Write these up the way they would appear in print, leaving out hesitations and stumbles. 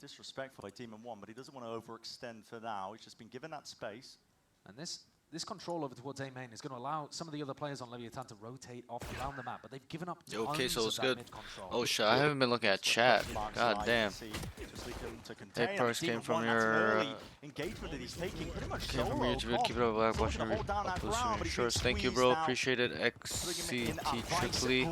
disrespectful by Demon 1, but he doesn't want to overextend for now. He's just been given that space. And this control over towards A main is going to allow some of the other players on Leviathan to rotate off around the map, but they've given up tons Okay, so it's of that good. mid-control. Oh shit, I haven't been looking at chat. God damn. Hey, Perks came from your engagement that he's taking pretty much came from solo. your YouTube. Keep it up, black. Watching your shorts. Thank you, bro. Appreciate it. XCT Triply.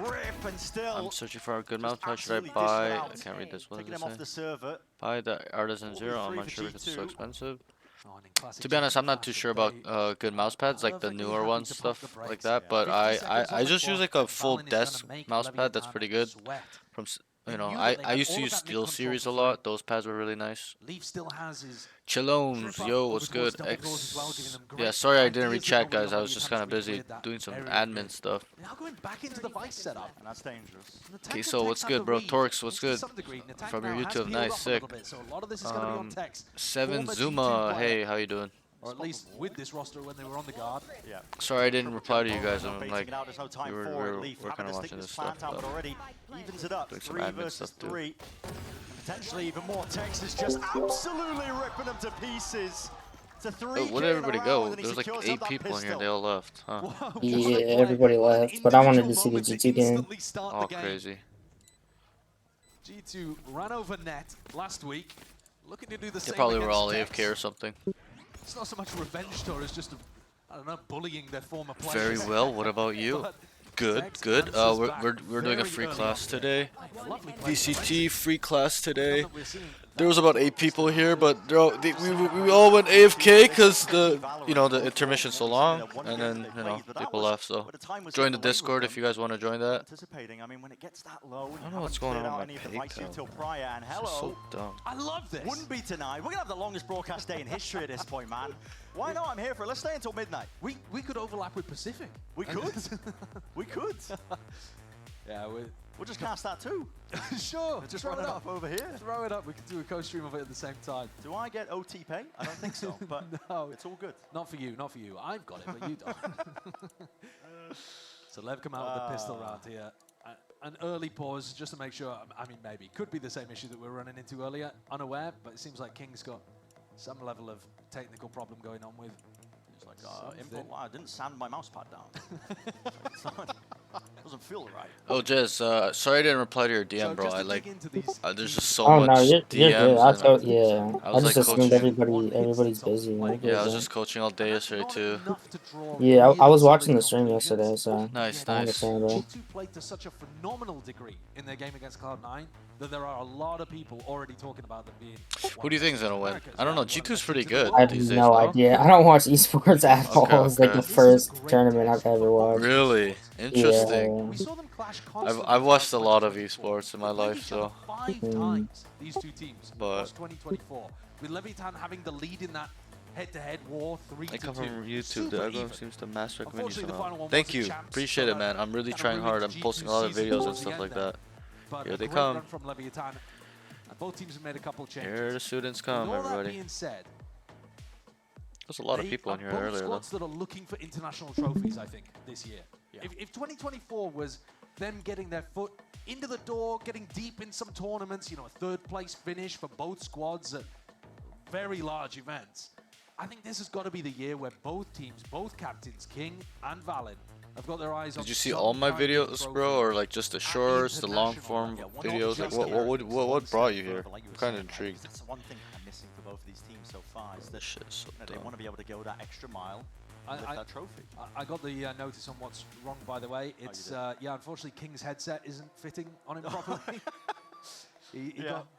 I'm searching for a good mouse pad. Should I buy? I can't read this. What does it say? Buy the Artisan Zero. I'm not sure because it's so expensive. To be honest, I'm not too sure about good mouse pads, like the newer ones, stuff like that. But I just use like a full desk mouse pad. That's pretty good. From I used to use Steel Series a lot. Those pads were really nice. Chilones, yo, what's good? Yeah, sorry I didn't read chat, guys. I was just kind of busy doing some admin stuff. Now going back into the Vice setup. And that's dangerous. Okay, so what's good, bro? Torx, what's good? From your YouTube, nice, sick. 7 Zuma, hey, how you doing? Or at least with this roster when they were on the guard. Yeah. Sorry I didn't reply to you guys. I'm like, we're kind of watching this stuff. Evens it up. Doing some 3 admin versus stuff too. 3. Potentially even more. Tex is just absolutely ripping them to pieces. To 3. Where did everybody go? There was like 8 people in here. They all left, huh? Yeah, everybody left. But I wanted to see the G2 game. Oh, crazy. G2 ran over net last week. Looking to do the same. They probably were against all Tex. AFK or something. It's not so much a revenge tour as just, I don't know, bullying their former players. Very well. What about you? Good, good. We're doing a free class today. VCT free class today. There was about 8 people here, but we all went AFK because the intermission's so long, and then people left. So join the Discord if you guys want to join that. I mean, when it gets that low, I don't know what's going on with my PayPal. This is so dumb. I love this. Wouldn't be tonight. We're gonna have the longest broadcast day in history at this point, man. Why not? I'm here for it. Let's stay until midnight. We could overlap with Pacific. We could. We could. Yeah, we'll just cast that too. Sure. Just run it up over here. Throw it up. We could do a co-stream of it at the same time. Do I get OT pay? I don't think so, but no, it's all good. Not for you, not for you. I've got it, but you don't. So Lev come out with the pistol round here. An early pause just to make sure. I mean, maybe. Could be the same issue that we were running into earlier. Unaware, but it seems like King's got some level of technical problem going on with. It's like, I didn't sand my mouse pad down. Doesn't feel right. Oh, Jez, sorry I didn't reply to your DM, bro. I like, there's just so much no, you're DMs. good. I just assumed everybody's busy. Yeah, I was just coaching all day yesterday too. Yeah, I was watching the stream yesterday, so. Nice. G2 played to such a phenomenal degree in their game against Cloud9 that there are a lot of people already talking about them being. Who do you think is gonna win? I don't know. G2's pretty good. I have no idea. I don't watch esports at all. It's like the first tournament I've ever watched. Really? Interesting. Yeah. I've watched a lot of esports in my life, so. 5 times these two teams. But 2024 with Leviathan having the lead in that head-to-head war 3-2. I come from YouTube. The algorithm seems to mass recommend you somehow. Thank you. Appreciate it, man. I'm really trying hard. I'm posting a lot of videos and stuff like that. Here they come. From Leviathan. And both teams have made a couple changes. Here the students come, everybody. Being said, there's a lot of people in here earlier, though. Squads that are looking for international trophies, I think, this year. Yeah. If 2024 was them getting their foot into the door, getting deep in some tournaments, a third-place finish for both squads at very large events, I think this has got to be the year where both teams, both captains, King and Valen, have got their eyes on. Did you see all my videos, bro, or like just the shorts, the long-form videos? Like, what brought you here? I'm kind of intrigued. That's one thing I'm missing for both of these teams so far is that shit is so they want to be able to go that extra mile with that trophy. I got the notice on what's wrong, by the way. It's yeah, unfortunately, King's headset isn't fitting on him properly. he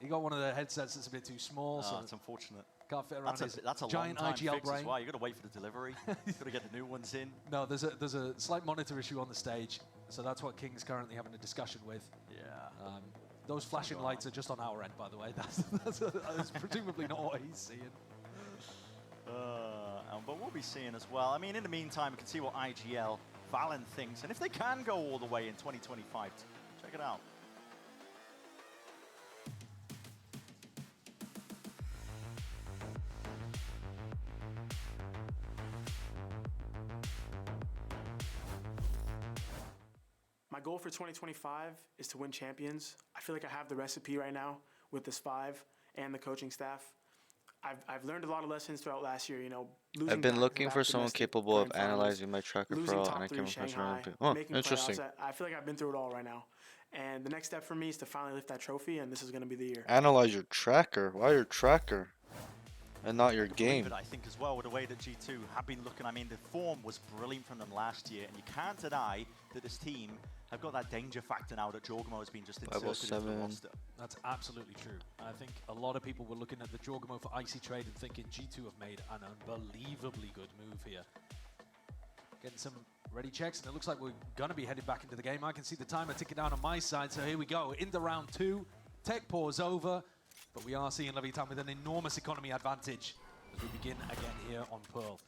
got one of the headsets that's a bit too small, so it's unfortunate. Can't fit around That's a giant long time IGL fix brain. as well. You got to wait for the delivery. You got to get the new ones in. No, there's a slight monitor issue on the stage, so that's what King's currently having a discussion with. Yeah. Those flashing lights are just on our end, by the way. That's presumably not what he's seeing. But we'll be seeing as well. I mean, in the meantime, we can see what IGL Valen thinks, and if they can go all the way in 2025, check it out. My goal for 2025 is to win champions. I feel like I have the recipe right now with this 5, and the coaching staff. I've learned a lot of lessons throughout last year. You know, I've been looking for someone capable of analyzing my tracker for all, and I came across random people. Oh, interesting. I feel like I've been through it all right now. And the next step for me is to finally lift that trophy, and this is going to be the year. Analyze your tracker? Why your tracker? And not your game. But I think as well with the way that G2 have been looking, I mean, the form was brilliant from them last year, and you can't deny that this team have got that danger factor now that Jorgamo has been just inserted into the roster. That's absolutely true. I think a lot of people were looking at the Jorgamo for Icy Trade and thinking G2 have made an unbelievably good move here. Getting some ready checks, and it looks like we're going to be headed back into the game. I can see the timer ticking down on my side, so here we go. Into round 2. Tech pause over. But we are seeing Leviathan with an enormous economy advantage as we begin again here on Pearl.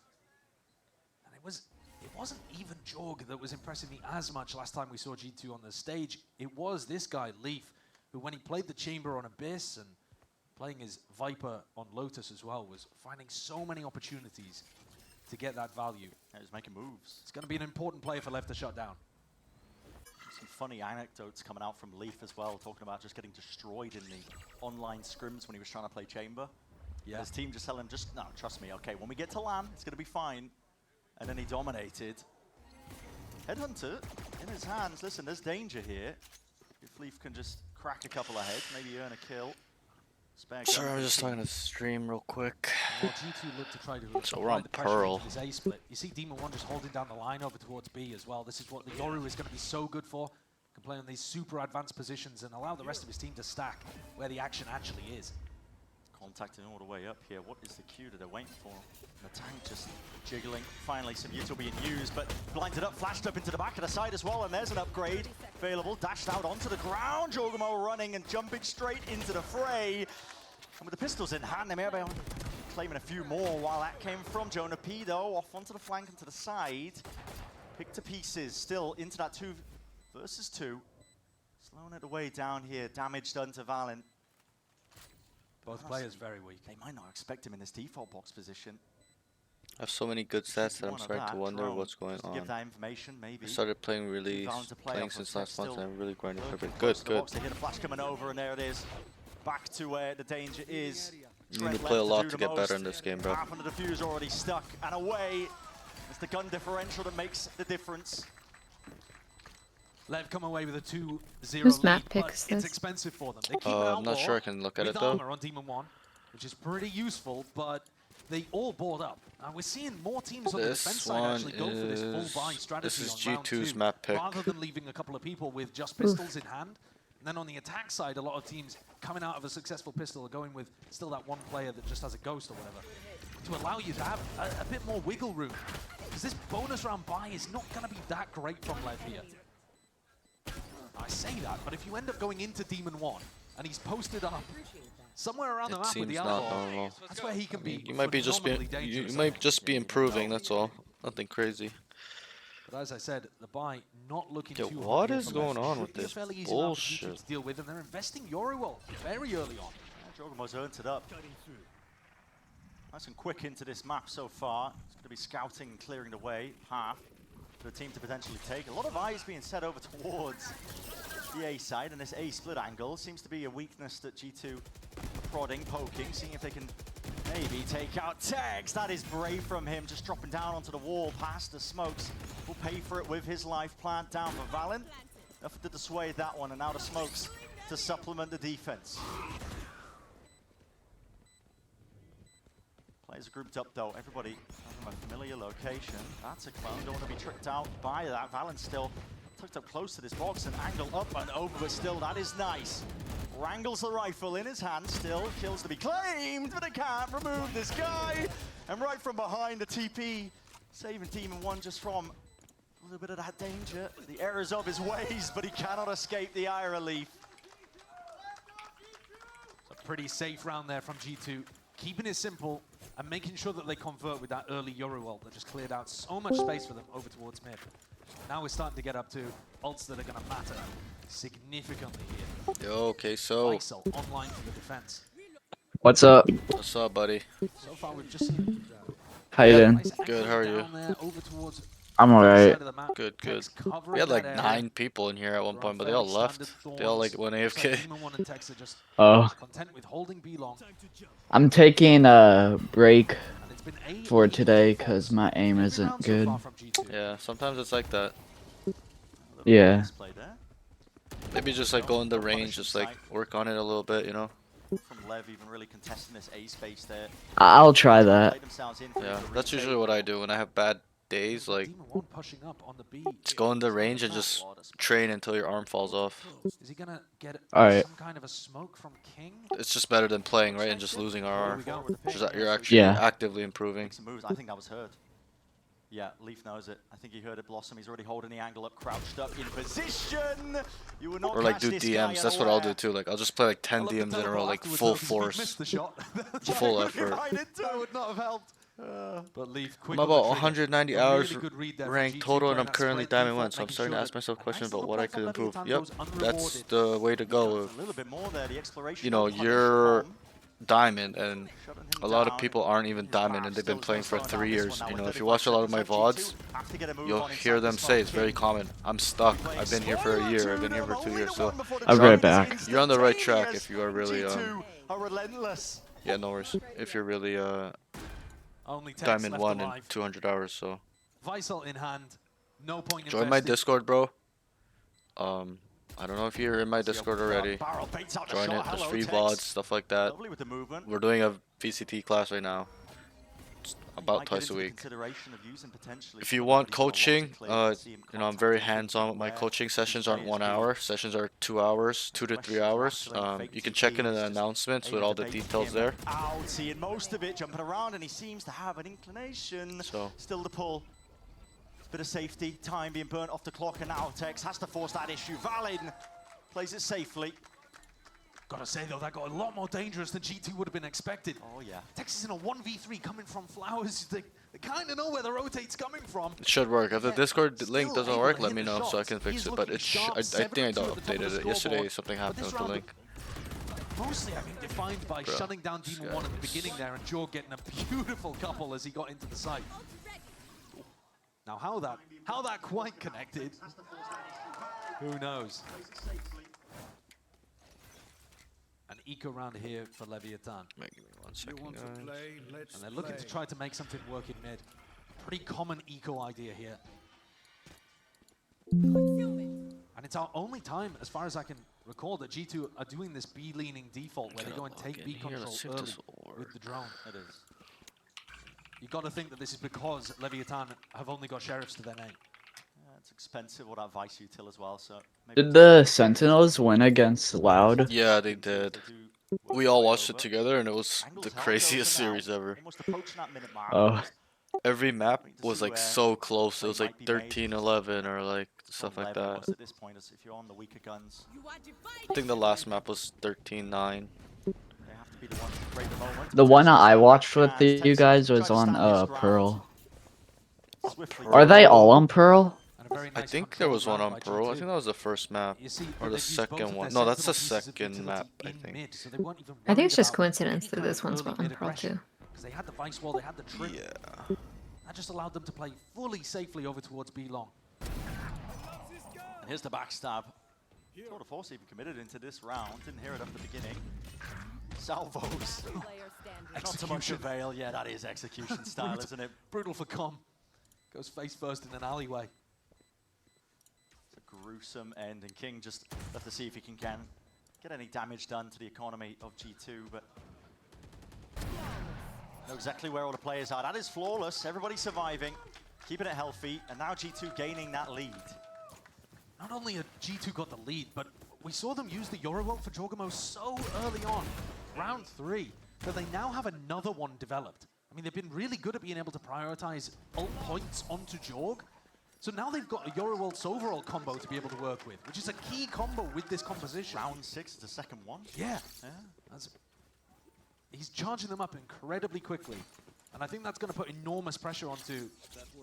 And it wasn't even Jorg that was impressing me as much last time we saw G2 on the stage. It was this guy, Leaf, who when he played the Chamber on Abyss and playing his Viper on Lotus as well, was finding so many opportunities to get that value. Yeah, he's making moves. It's going to be an important player for Left to shut down. Some funny anecdotes coming out from Leaf as well, talking about just getting destroyed in the online scrims when he was trying to play Chamber. Yeah. His team just telling him, just, no, trust me, okay, when we get to LAN, it's going to be fine. And then he dominated. Headhunter in his hands. Listen, there's danger here. If Leaf can just crack a couple of heads, maybe earn a kill. Sorry, I'm just trying to stream real quick. Well, G2 look to try to so we're on Pearl. This A split. You see Demon 1 just holding down the line over towards B as well. This is what the Yoru is going to be so good for. Can play on these super advanced positions and allow the rest of his team to stack where the action actually is. Contacting all the way up here. What is the cue that they're waiting for? And the tank just jiggling. Finally, some util being used, but blinded up, flashed up into the back of the side as well, and there's an upgrade available. Dashed out onto the ground. Jorgamo running and jumping straight into the fray. And with the pistols in hand, they may be claiming a few more while that came from Jonah P, though. Off onto the flank and to the side. Picked to pieces, still into that 2 versus 2. Slowing it away down here. Damage done to Valen. Both players very weak. They might not expect him in this default box position. I have so many good stats that I'm starting to wonder what's going on. Give that information, maybe. I started playing since last month, and I'm really grinding for a bit. Good. They hit a flash coming over, and there it is. Back to where the danger is. You need to play a lot to get better in this game, bro. Half of the defuse already stuck, and away. It's the gun differential that makes the difference. Lev come away with a 2-0 Whose map lead, picks but it's this? expensive for them. They keep I'm not sure I can look at it though. Armor on Demon 1, which is pretty useful, but they all board up. And we're seeing more teams on the defense side actually go for this full buy strategy. This is on round G2's 2, map pick. rather than leaving a couple of people with just pistols in hand. And then on the attack side, a lot of teams coming out of a successful pistol are going with still that one player that just has a ghost or whatever, to allow you to have a bit more wiggle room. Because this bonus round buy is not going to be that great from Lev here. I say that, but if you end up going into Demon 1 and he's posted up somewhere around the map with the eyeball, that's where he can be. You might be just be improving. That's all. Nothing crazy. But as I said, the buy not looking Yo, too what hard is going on with this bullshit? To deal with, and they're investing Yoruel very early on. Yeah, Jorgamo's earned it up. Nice and quick into this map so far. It's going to be scouting and clearing the way. Half for the team to potentially take. A lot of eyes being set over towards the A side, and this A split angle seems to be a weakness that G2 prodding, poking, seeing if they can maybe take out Tex. That is brave from him, just dropping down onto the wall past the smokes. Will pay for it with his life plant down for Valen. Enough to dissuade that one, and now the smokes to supplement the defense. Players are grouped up though, everybody from a familiar location. That's a clone, don't want to be tricked out by that. Valen still tucked up close to this box and angle up and over, but still that is nice. Wrangles the rifle in his hand, still kills to be claimed, but they can't remove this guy. And right from behind the TP, saving Demon 1 just from a little bit of that danger. The errors of his ways, but he cannot escape the Ira Leaf. A pretty safe round there from G2, keeping it simple and making sure that they convert with that early Yoruel that just cleared out so much space for them over towards mid. Now we're starting to get up to ults that are going to matter significantly here. Yo, okay, so Isol online for the defense. What's up? What's up, buddy? So far we've just seen How you doing? nice Good, how are you? down there over towards I'm alright. Good, good. We had like 9 people in here at one point, but they all left. They all like went AFK. Oh. I'm taking a break for today because my aim isn't good. Yeah, sometimes it's like that. Yeah. Maybe just like go in the range, just like work on it a little bit, you know? From Lev even really contesting this A space there. I'll try that. Yeah, that's usually what I do when I have bad days, like just go in the range and just train until your arm falls off. Is he gonna get Alright. some kind of a smoke from King? It's just better than playing, right, and just losing our arm. Just that you're actually actively improving. Make some moves. I think that was heard. Yeah, Leaf knows it. I think he heard it Blossom. He's already holding the angle up, crouched up in position. You will not Or like catch do this DMs. guy That's what I'll do unaware. too. Like I'll just play like 10 DMs in a row, like full force, full effort. That would not have helped. But Leaf, quick I'm on the about trigger. 190 A hours really good read there from ranked G2 total, and playing I'm that currently sprint Diamond default, 1, so I'm making starting to sure ask myself that a questions nice about what I could little improve. play from Yep, Leviathan that's goes the way to go. A little bit more there. The exploration. You know, of punish you're from Diamond, and shutting him a lot of down. people aren't even Diamond, and they've been playing for 3 years. You know, if you watch a lot of my VODs, you'll hear them say it's very common. I'm stuck. I've been here for a year. I've been here for 2 years. So I'll be right back. you're on the right track if you are really G2 are relentless. yeah, no worries. If you're really Only Tex Diamond left 1 in alive. 200 hours, so Vital in hand. No point join my investing. Discord, bro. I don't know if you're in my Discord already. Barrel baits out the Join shot. it. There's Hello, free Tex. VODs, stuff like that. Lovely with the movement. We're doing a VCT class right now. It's about Might get twice a into the week. consideration of using potentially If you some want of the lobs coaching, to clear, see him you know, I'm very contacting hands-on with my where coaching. Sessions aren't 1 players hour. Sessions are 2 hours, 2 to 3 hours. You can check in the announcements with all the details there. Out, seeing most of it, jumping around, and he seems to have an inclination. So Still to pull. Bit of safety, time being burnt off the clock, and now Tex has to force that issue. Valin plays it safely. Gotta say though, that got a lot more dangerous than G2 would have been expected. Oh yeah. Tex is in a 1v3 coming from Flowers. They kind of know where the rotate's coming from. it should work. If the Discord link Still doesn't able work, to let hit me the know so I shots. can fix He's it. But looking it sharp, I think I 7-2 at the top of the updated it yesterday. scoreboard. Something But happened this with the round, link. mostly, I think, defined by shutting down Demon 1 at the beginning there and Jorg getting a beautiful couple as he got into the site. Now, how that quite connected, who knows? An eco round here for Leviathan. Wait, give me 1 second, guys. And they're looking to try to make something work in mid. Pretty common eco idea here. And it's our only time, as far as I can recall, that G2 are doing this B-leaning default where they go and take B control early with the drone. It is. You got to think that this is because Leviathan have only got sheriffs to their name. Yeah, it's expensive with that Vice util as well, so maybe Did the Sentinels win against Loud? Yeah, they did. We all watched it together, and it was the craziest series ever. Almost approaching that minute mark. Oh. Every map was like so close. It was like 13-11 or like stuff like that. At this point, if you're on the weaker guns, I think the last map was 13-9. they have to be the ones to break the moment. The one I watched with you guys was on Pearl. Are they all on Pearl? I think there was one on Pearl. I think that was the first map. Or the second one. No, that's the second map, I think. I think it's just coincidence that this one's on Pearl too. They had the vice wall, they had the trip. Yeah. That just allowed them to play fully safely over towards B long. And here's the backstab. Tour de Force even committed into this round. Didn't hear it at the beginning. Salvos. Not so much avail. Yeah, that is execution style, isn't it? Brutal for Com. Goes face first in an alleyway. It's a gruesome end, and King just left to see if he can get any damage done to the economy of G2, but know exactly where all the players are. That is flawless. Everybody surviving, keeping it healthy, and now G2 gaining that lead. Not only had G2 got the lead, but we saw them use the Eurovolt for Jorgamo so early on, round 3, that they now have another one developed. I mean, they've been really good at being able to prioritize ult points onto Jorg. So now they've got a Eurovolt's overall combo to be able to work with, which is a key combo with this composition. Round 6 is the second one. Yeah. He's charging them up incredibly quickly. And I think that's going to put enormous pressure onto,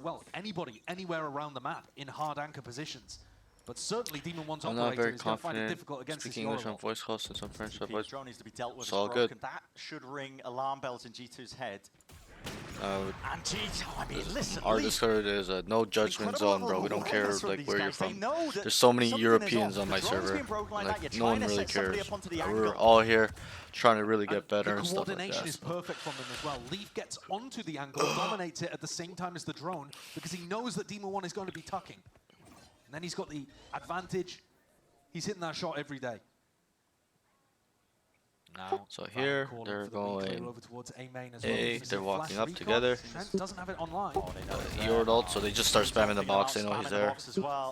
well, anybody, anywhere around the map in hard anchor positions. But certainly Demon 1's I'm not operator very is going to find it confident difficult against this speaking English on Eurovolt. voice calls since I'm French. So Drone needs to be dealt with. it's all broken. good. That should ring alarm bells in G2's head. Our Discord is a no judgment zone, bro. We don't care like where you're from. There's so many Europeans on my server. Like no one really cares. We're all here trying to really get better and stuff like that. Coordination is perfect from them as well. Leaf gets onto the angle, dominates it at the same time as the drone because he knows that Demon 1 is going to be tucking. And then he's got the advantage. He's hitting that shot every day. Now, so here they're going A, they're walking up together. Doesn't have it online. Eord ult, so they just start spamming the box. They know he's there.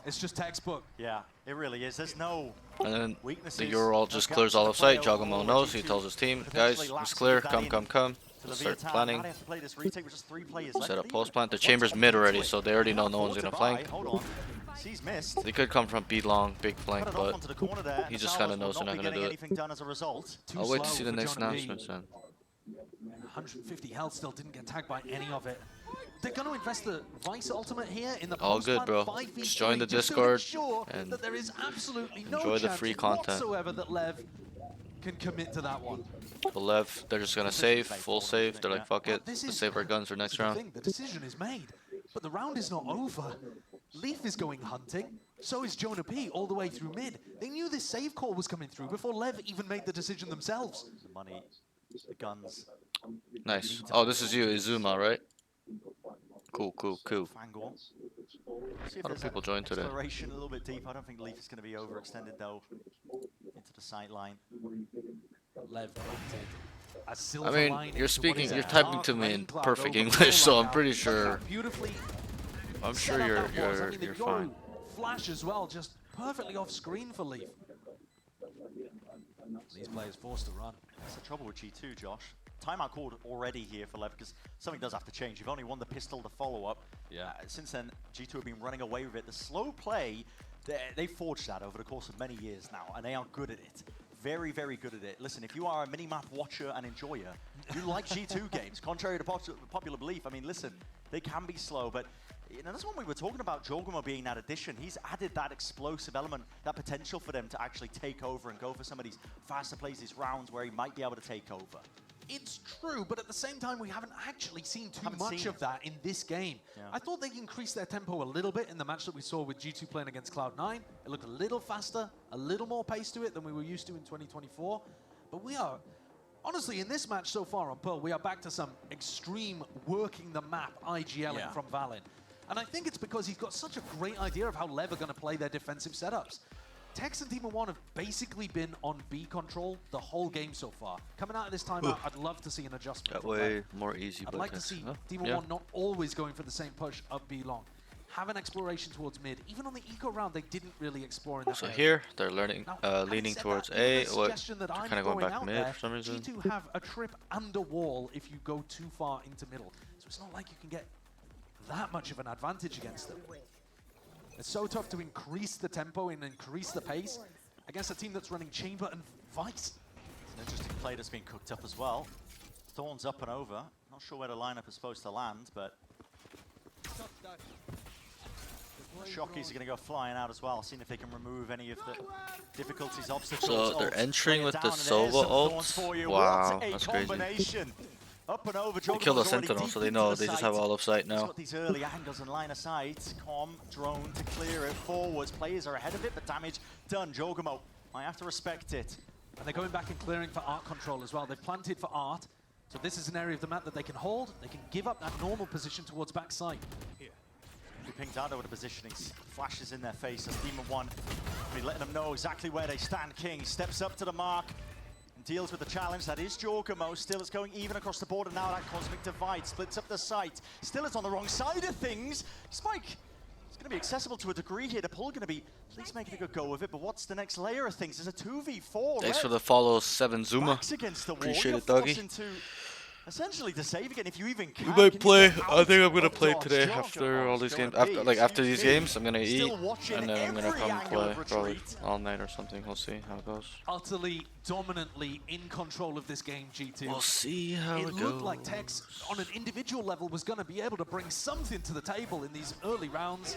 It's just textbook. Yeah, it really is. There's no And then weaknesses. the Eord ult just clears all of sight. Jogamo knows. He tells his team, guys, it's clear. Come, come, come. Let's start planning. Set up post plant. The chamber's mid already, so they already know no one's gonna flank. He's missed. They could come from B long, big flank, but he just kind of knows they're not gonna do it. I'll wait to see the next announcements then. 150 health still didn't get tagged by any of it. They're going to invest the Vice ultimate here in the all good, bro. Just join the Discord and that there is absolutely enjoy the free content. Whatsoever that Lev can commit to that one. The Lev, they're just gonna save, full save. They're like, fuck it, let's save our guns for next round. The decision is made, but the round is not over. Leaf is going hunting, so is Jonah P all the way through mid. They knew this save call was coming through before Lev even made the decision themselves. The money, the guns. Nice. Oh, this is you, Izuma, right? Cool, cool, cool. A lot of people joined today. Exploration a little bit deep. I don't think Leaf is going to be overextended though into the sight line. Lev I mean, you're speaking, you're typing to me in perfect English, so I'm pretty sure. I'm sure you're fine. Flash as well, just perfectly off screen for Leaf. These players forced to run. That's the trouble with G2, Josh. Timeout called already here for Lev because something does have to change. You've only won the pistol to follow up. Yeah. Since then, G2 have been running away with it. The slow play, they forged that over the course of many years now, and they are good at it. Very, very good at it. Listen, if you are a mini-map watcher and enjoyer, you like G2 games. Contrary to popular belief, I mean, listen, they can be slow, but you know, that's when we were talking about Jogamo being that addition. He's added that explosive element, that potential for them to actually take over and go for some of these faster plays, these rounds where he might be able to take over. It's true, but at the same time, we haven't actually seen too much of that in this game. Yeah. I thought they increased their tempo a little bit in the match that we saw with G2 playing against Cloud9. It looked a little faster, a little more pace to it than we were used to in 2024. But we are, honestly, in this match so far on Pearl, we are back to some extreme working the map IGLing from Valen. And I think it's because he's got such a great idea of how Lev are going to play their defensive setups. Tex and Demon 1 have basically been on B control the whole game so far. Coming out of this timeout, I'd love to see an adjustment. That way, more easy. I'd like to see Demon 1 not always going for the same push up B long. Have an exploration towards mid. Even on the eco round, they didn't really explore in that So area. Here, they're learning, leaning towards A. What? Kind of going back mid for some reason. G2 have a trip and a wall if you go too far into middle. So it's not like you can get that much of an advantage against them. It's so tough to increase the tempo and increase the pace against a team that's running Chamber and Vice. It's an interesting play that's been cooked up as well. Thorn's up and over. Not sure where the lineup is supposed to land, but Shockies are going to go flying out as well, seeing if they can remove any of the difficulties, obstacles. So they're entering with the Sova ult. Wow, that's crazy. Up and over, they killed a Sentinel, so they know they just have all of sight now. Got these early angles and line of sight. Drone to clear it forwards. Players are ahead of it, but damage done. Jogamo, I have to respect it. And they're going back and clearing for art control as well. They've planted for art, so this is an area of the map that they can hold. They can give up that normal position towards backside. Here. He pinged out over the positioning, flashes in their face as Demon 1. He's letting them know exactly where they stand. King steps up to the mark. Deals with the challenge. That is Jogamo. Still, it's going even across the border now. That Cosmic Divide splits up the site. Still, it's on the wrong side of things. Spike, it's going to be accessible to a degree here. The pull going to be at least making a good go of it. But what's the next layer of things? There's a 2v4. Thanks for the follow, 7 Zuma. Appreciate it, doggy. Essentially to save again, if you even can. We might play. I think I'm gonna play today after all these games. After these games, I'm gonna eat and then I'm gonna come play probably all night or something. We'll see how it goes. Utterly, dominantly in control of this game, G2. We'll see how it goes. It looked like Tex, on an individual level, was gonna be able to bring something to the table in these early rounds,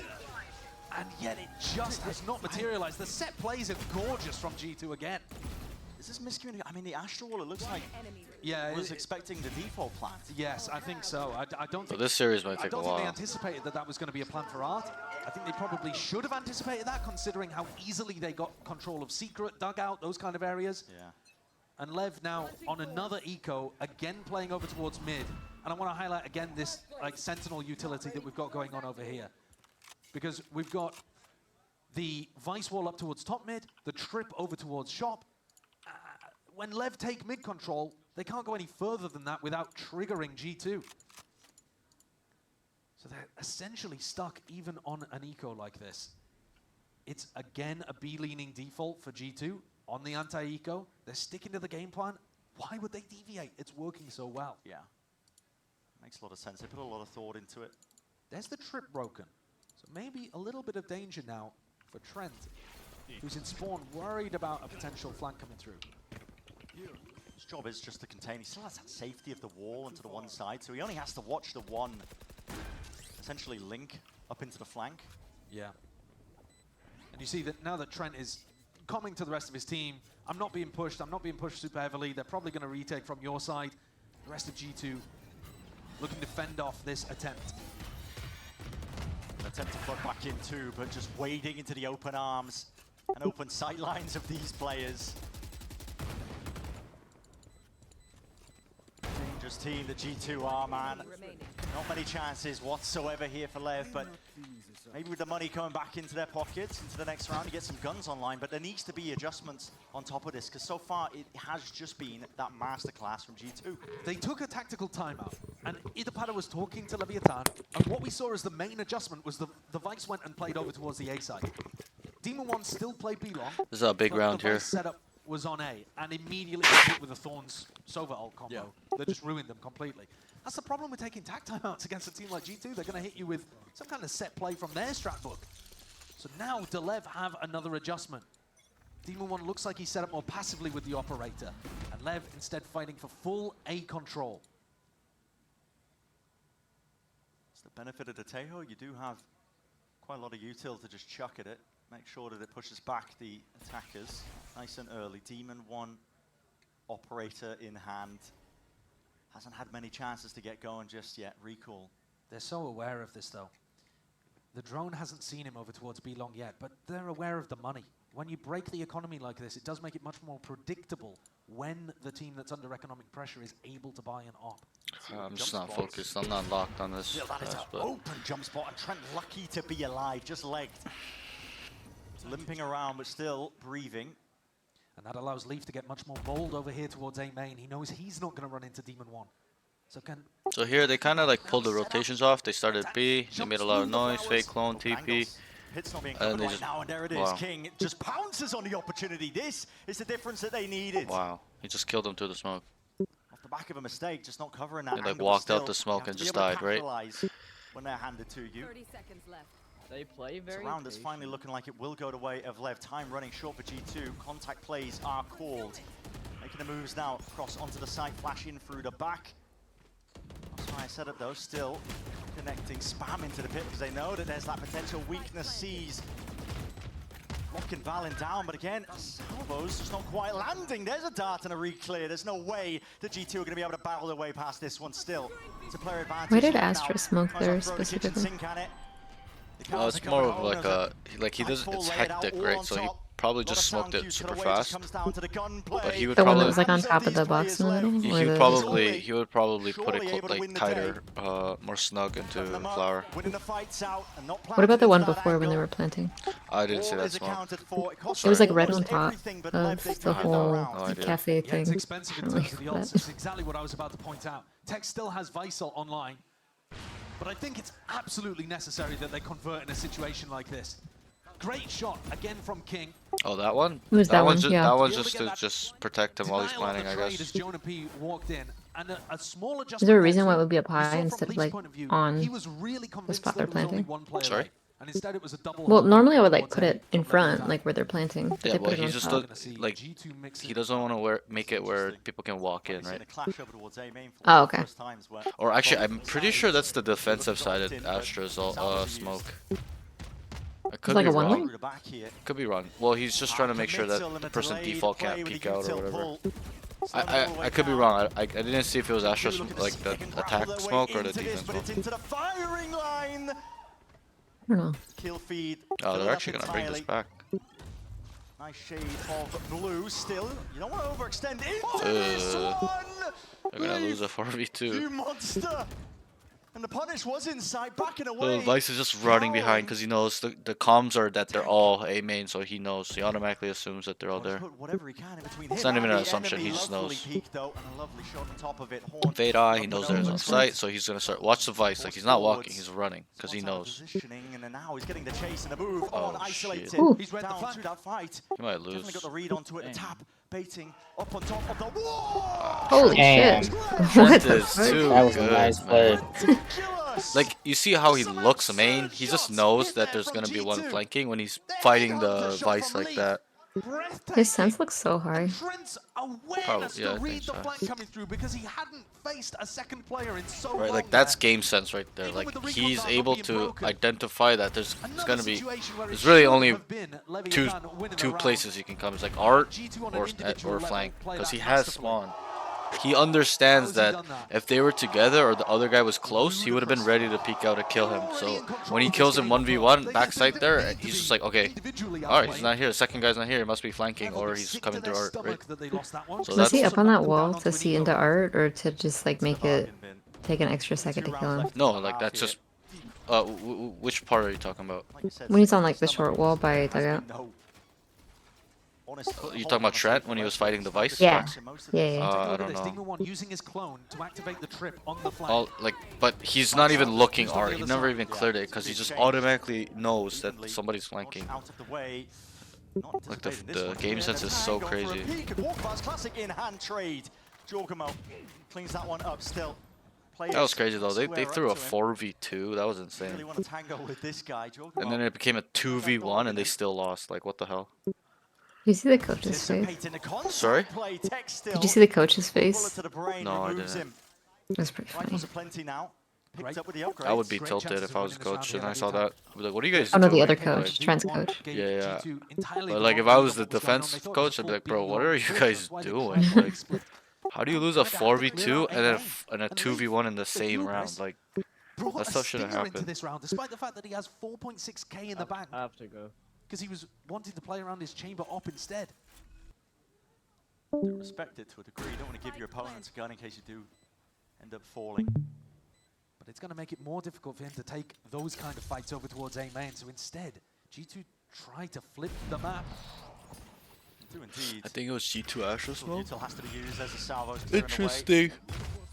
and yet it just has not materialized. The set plays are gorgeous from G2 again. Is this miscommunication? I mean, the Astral Wall, it looks like was expecting the default plant. Yes, I think so. I don't think... So this series might take a I don't while. think they anticipated that was going to be a plan for Art. I think they probably should have anticipated that, considering how easily they got control of Secret, Dugout, those kind of areas. Yeah. And Lev now on another eco, again playing over towards mid. And I want to highlight again this like Sentinel utility that we've got going on over here. Because we've got the Vice Wall up towards top mid, the trip over towards shop. When Lev take mid control, they can't go any further than that without triggering G2. So they're essentially stuck even on an eco like this. It's again a B-leaning default for G2 on the anti-eco. They're sticking to the game plan. Why would they deviate? It's working so well. Yeah. Makes a lot of sense. They put a lot of thought into it. There's the trip broken. So maybe a little bit of danger now for Trent, who's in spawn, worried about a potential flank coming through. His job is just to contain. He still has that safety of the wall onto the one side, so he only has to watch the one essentially link up into the flank. Yeah. And you see that now that Trent is coming to the rest of his team, I'm not being pushed super heavily. They're probably going to retake from your side. The rest of G2 looking to fend off this attempt. An attempt to plug back in too, but just wading into the open arms and open sight lines of these players. Dangerous team, the G2 are, man. Not many chances whatsoever here for Lev, but maybe with the money coming back into their pockets into the next round, you get some guns online, but there needs to be adjustments on top of this, because so far it has just been that masterclass from G2. They took a tactical timeout, and Idapata was talking to Leviathan, and what we saw as the main adjustment was the Vice went and played over towards the A side. Demon 1 still played B long. This is a big round here. The Vice setup was on A, and immediately got hit with a Thorns Sova ult combo. That just ruined them completely. That's the problem with taking tac timeouts against a team like G2. They're going to hit you with some kind of set play from their strat book. So now Delev have another adjustment. Demon 1 looks like he's set up more passively with the operator, and Lev instead fighting for full A control. It's the benefit of the Tejo. You do have quite a lot of util to just chuck at it. Make sure that it pushes back the attackers nice and early. Demon 1 operator in hand. Hasn't had many chances to get going just yet. Recall. They're so aware of this, though. The drone hasn't seen him over towards B long yet, but they're aware of the money. When you break the economy like this, it does make it much more predictable when the team that's under economic pressure is able to buy an op. I'm just not focused. I'm not locked on this. Yeah, that is an open jump spot, and Trent lucky to be alive, just legged. Limping around, but still breathing. And that allows Leaf to get much more bold over here towards A main. He knows he's not going to run into Demon 1. So here they kind of like pulled the rotations off. They started B, they made a lot of noise, fake clone, TP. Hit's not being covered right now, and there it is. King just pounces on the opportunity. This is the difference that they needed. Wow, he just killed him through the smoke. Off the back of a mistake, just not covering that. He like walked out the smoke and just died, right? When they're handed to you. 30 seconds left. They play very round is finally looking like it will go the way of Lev. Time running short for G2. Contact plays are called. Making the moves now across onto the site, flash in through the back. That's why I set up though, still connecting spam into the pit because they know that there's that potential weakness sees. Locking Valen down, but again, salvos just not quite landing. There's a dart and a re-clear. There's no way that G2 are going to be able to battle their way past this one still. It's a player advantage. Why did Astra smoke there specifically? It's more of like he does. It's hectic, right? So he probably just smoked it super fast. But he would the probably. one that was like on top of the box and everything. He would probably put it like tighter, more snug into flower. What about the one before when they were planting? I didn't see that smoke. It was like red on top of the whole cafe thing. It's expensive in terms of the odds. It's exactly what I was about to point out. Tech still has Visal online. But I think it's absolutely necessary that they convert in a situation like this. Great shot again from King. Oh, that one? Who's that one? Yeah. That one's just to just protect him while he's planning, I guess. As Jonah P walked in, and a small Is there a reason why it would be up high instead of like on the spot they're planting? Sorry? And instead it was a double. Well, normally I would like put it in front, like where they're planting. Yeah, They well, put it he on just top. like he doesn't want to make it where people can walk in, right? Oh, okay. Or actually, I'm pretty sure that's the defensive side of Astra's smoke. could like be a one wrong. lane? Could be wrong. Well, he's just trying to make sure that the person default can't peek out or whatever. I could be wrong. I didn't see if it was Astra like the attack smoke or the defense smoke. I don't know. Kill feed. Oh, they're actually gonna bring this back. Nice shade of blue still. You don't want to overextend into this one. They're gonna lose a 4v2. You monster. And the punish was inside, backing away. So Vice is just running behind because he knows the comms are that they're all A main, so he knows. He automatically assumes that they're all there. It's not even an assumption, he just knows. Fade eye, he knows there's on site, so he's gonna start. Watch the Vice, like he's not walking, he's running because he knows. Oh shit. He's read the fight. He might lose. Definitely got the read onto it. The tap baiting up on top of the wall. Holy Damn. shit. Trent is too That was a good, nice man. play. Like, you see how he looks main? He just knows that there's gonna be one flanking when he's fighting the Vice like that. His sense looks so high. Trent's awareness Probably, yeah, I to read think the so. flank coming through because he hadn't faced a second player in so Right, long like that's there. game sense right there. Even Like with the he's recon able being to broken. identify that there's Another gonna be situation where it there's really should only have been Leviathan winning the two round. places he can come. It's like art G2 on an or individual or level flank play because that he has masterfully. spawn. He understands How has he that done that? if they were together or the other guy was close, he would have been ready to peek out and kill him. So when he kills him 1v1 backside there, he's just like, okay, alright, he's not here. The second guy's not here. He must be flanking or he's coming through art. Right? So Was he that's up on that wall to see into art or to just like make it take an extra second to kill him? No, like that's just. Which part are you talking about? When he's on like the short wall by dugout. You talking about Trent when he was fighting the Vice? Yeah. Yeah. I don't know. Demon 1 using his clone to activate the trip on the flank. All like, but he's not even looking art. He never even cleared it because he just automatically knows that somebody's flanking. Like the game sense is so crazy. Classic in hand trade. Jorgamo cleans that one up still. That was crazy though. They threw a 4v2. That was Really insane. want to tango with this guy. And then it became a 2v1 and they still lost. Like what the hell? Did you see the coach's face? Sorry? Did you see the coach's face? No, I didn't. That's pretty funny. I would be tilted if I was a coach and I saw that. I'd be like, what are you guys Oh no, doing? the other Like, coach, Trent's coach. Yeah. But like if I was the defense coach, I'd be like, bro, what are you guys doing? Like, how do you lose a 4v2 and then a 2v1 in the same round? Like, that stuff shouldn't happen. This round, despite the fact that he has 4.6k in the bank. I have to go. Because he was wanting to play around his chamber op instead. Respect it to a degree. You don't want to give your opponents a gun in case you do end up falling. But it's going to make it more difficult for him to take those kind of fights over towards A main. So instead, G2 try to flip the map. Indeed. I think it was G2 Astra smoke. Has to be used as a salvo to clear Interesting.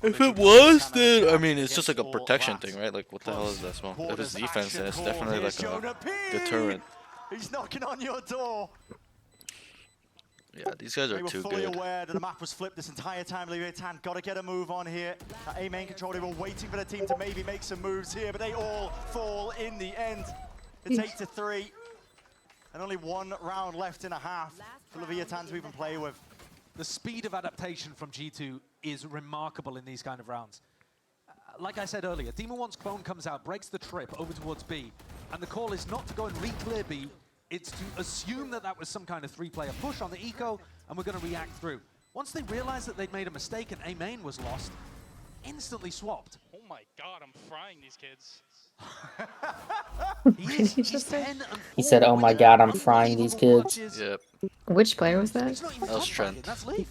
If it was, then I mean, it's just like a protection thing, right? Like, what the hell is that smoke? If it's defense, then it's definitely like a deterrent. He's knocking on your door. Yeah, these guys are They were too fully good. aware that the map was flipped this entire time. Leviathan got to get a move on here. That A main control, they were waiting for the team to maybe make some moves here, but they all fall in the end. It's 8-3, and only one round left in a half for Leviathan to even play with. The speed of adaptation from G2 is remarkable in these kind of rounds. Like I said earlier, Demon 1's clone comes out, breaks the trip over towards B, and the call is not to go and re-clear B, it's to assume that that was some kind of three-player push on the eco, and we're going to react through. Once they realized that they'd made a mistake and A main was lost, instantly swapped. Oh my god, I'm frying these kids. He said, "Oh my god, I'm frying these kids." Yep. Which player was that? That was Trent. That's Leaf.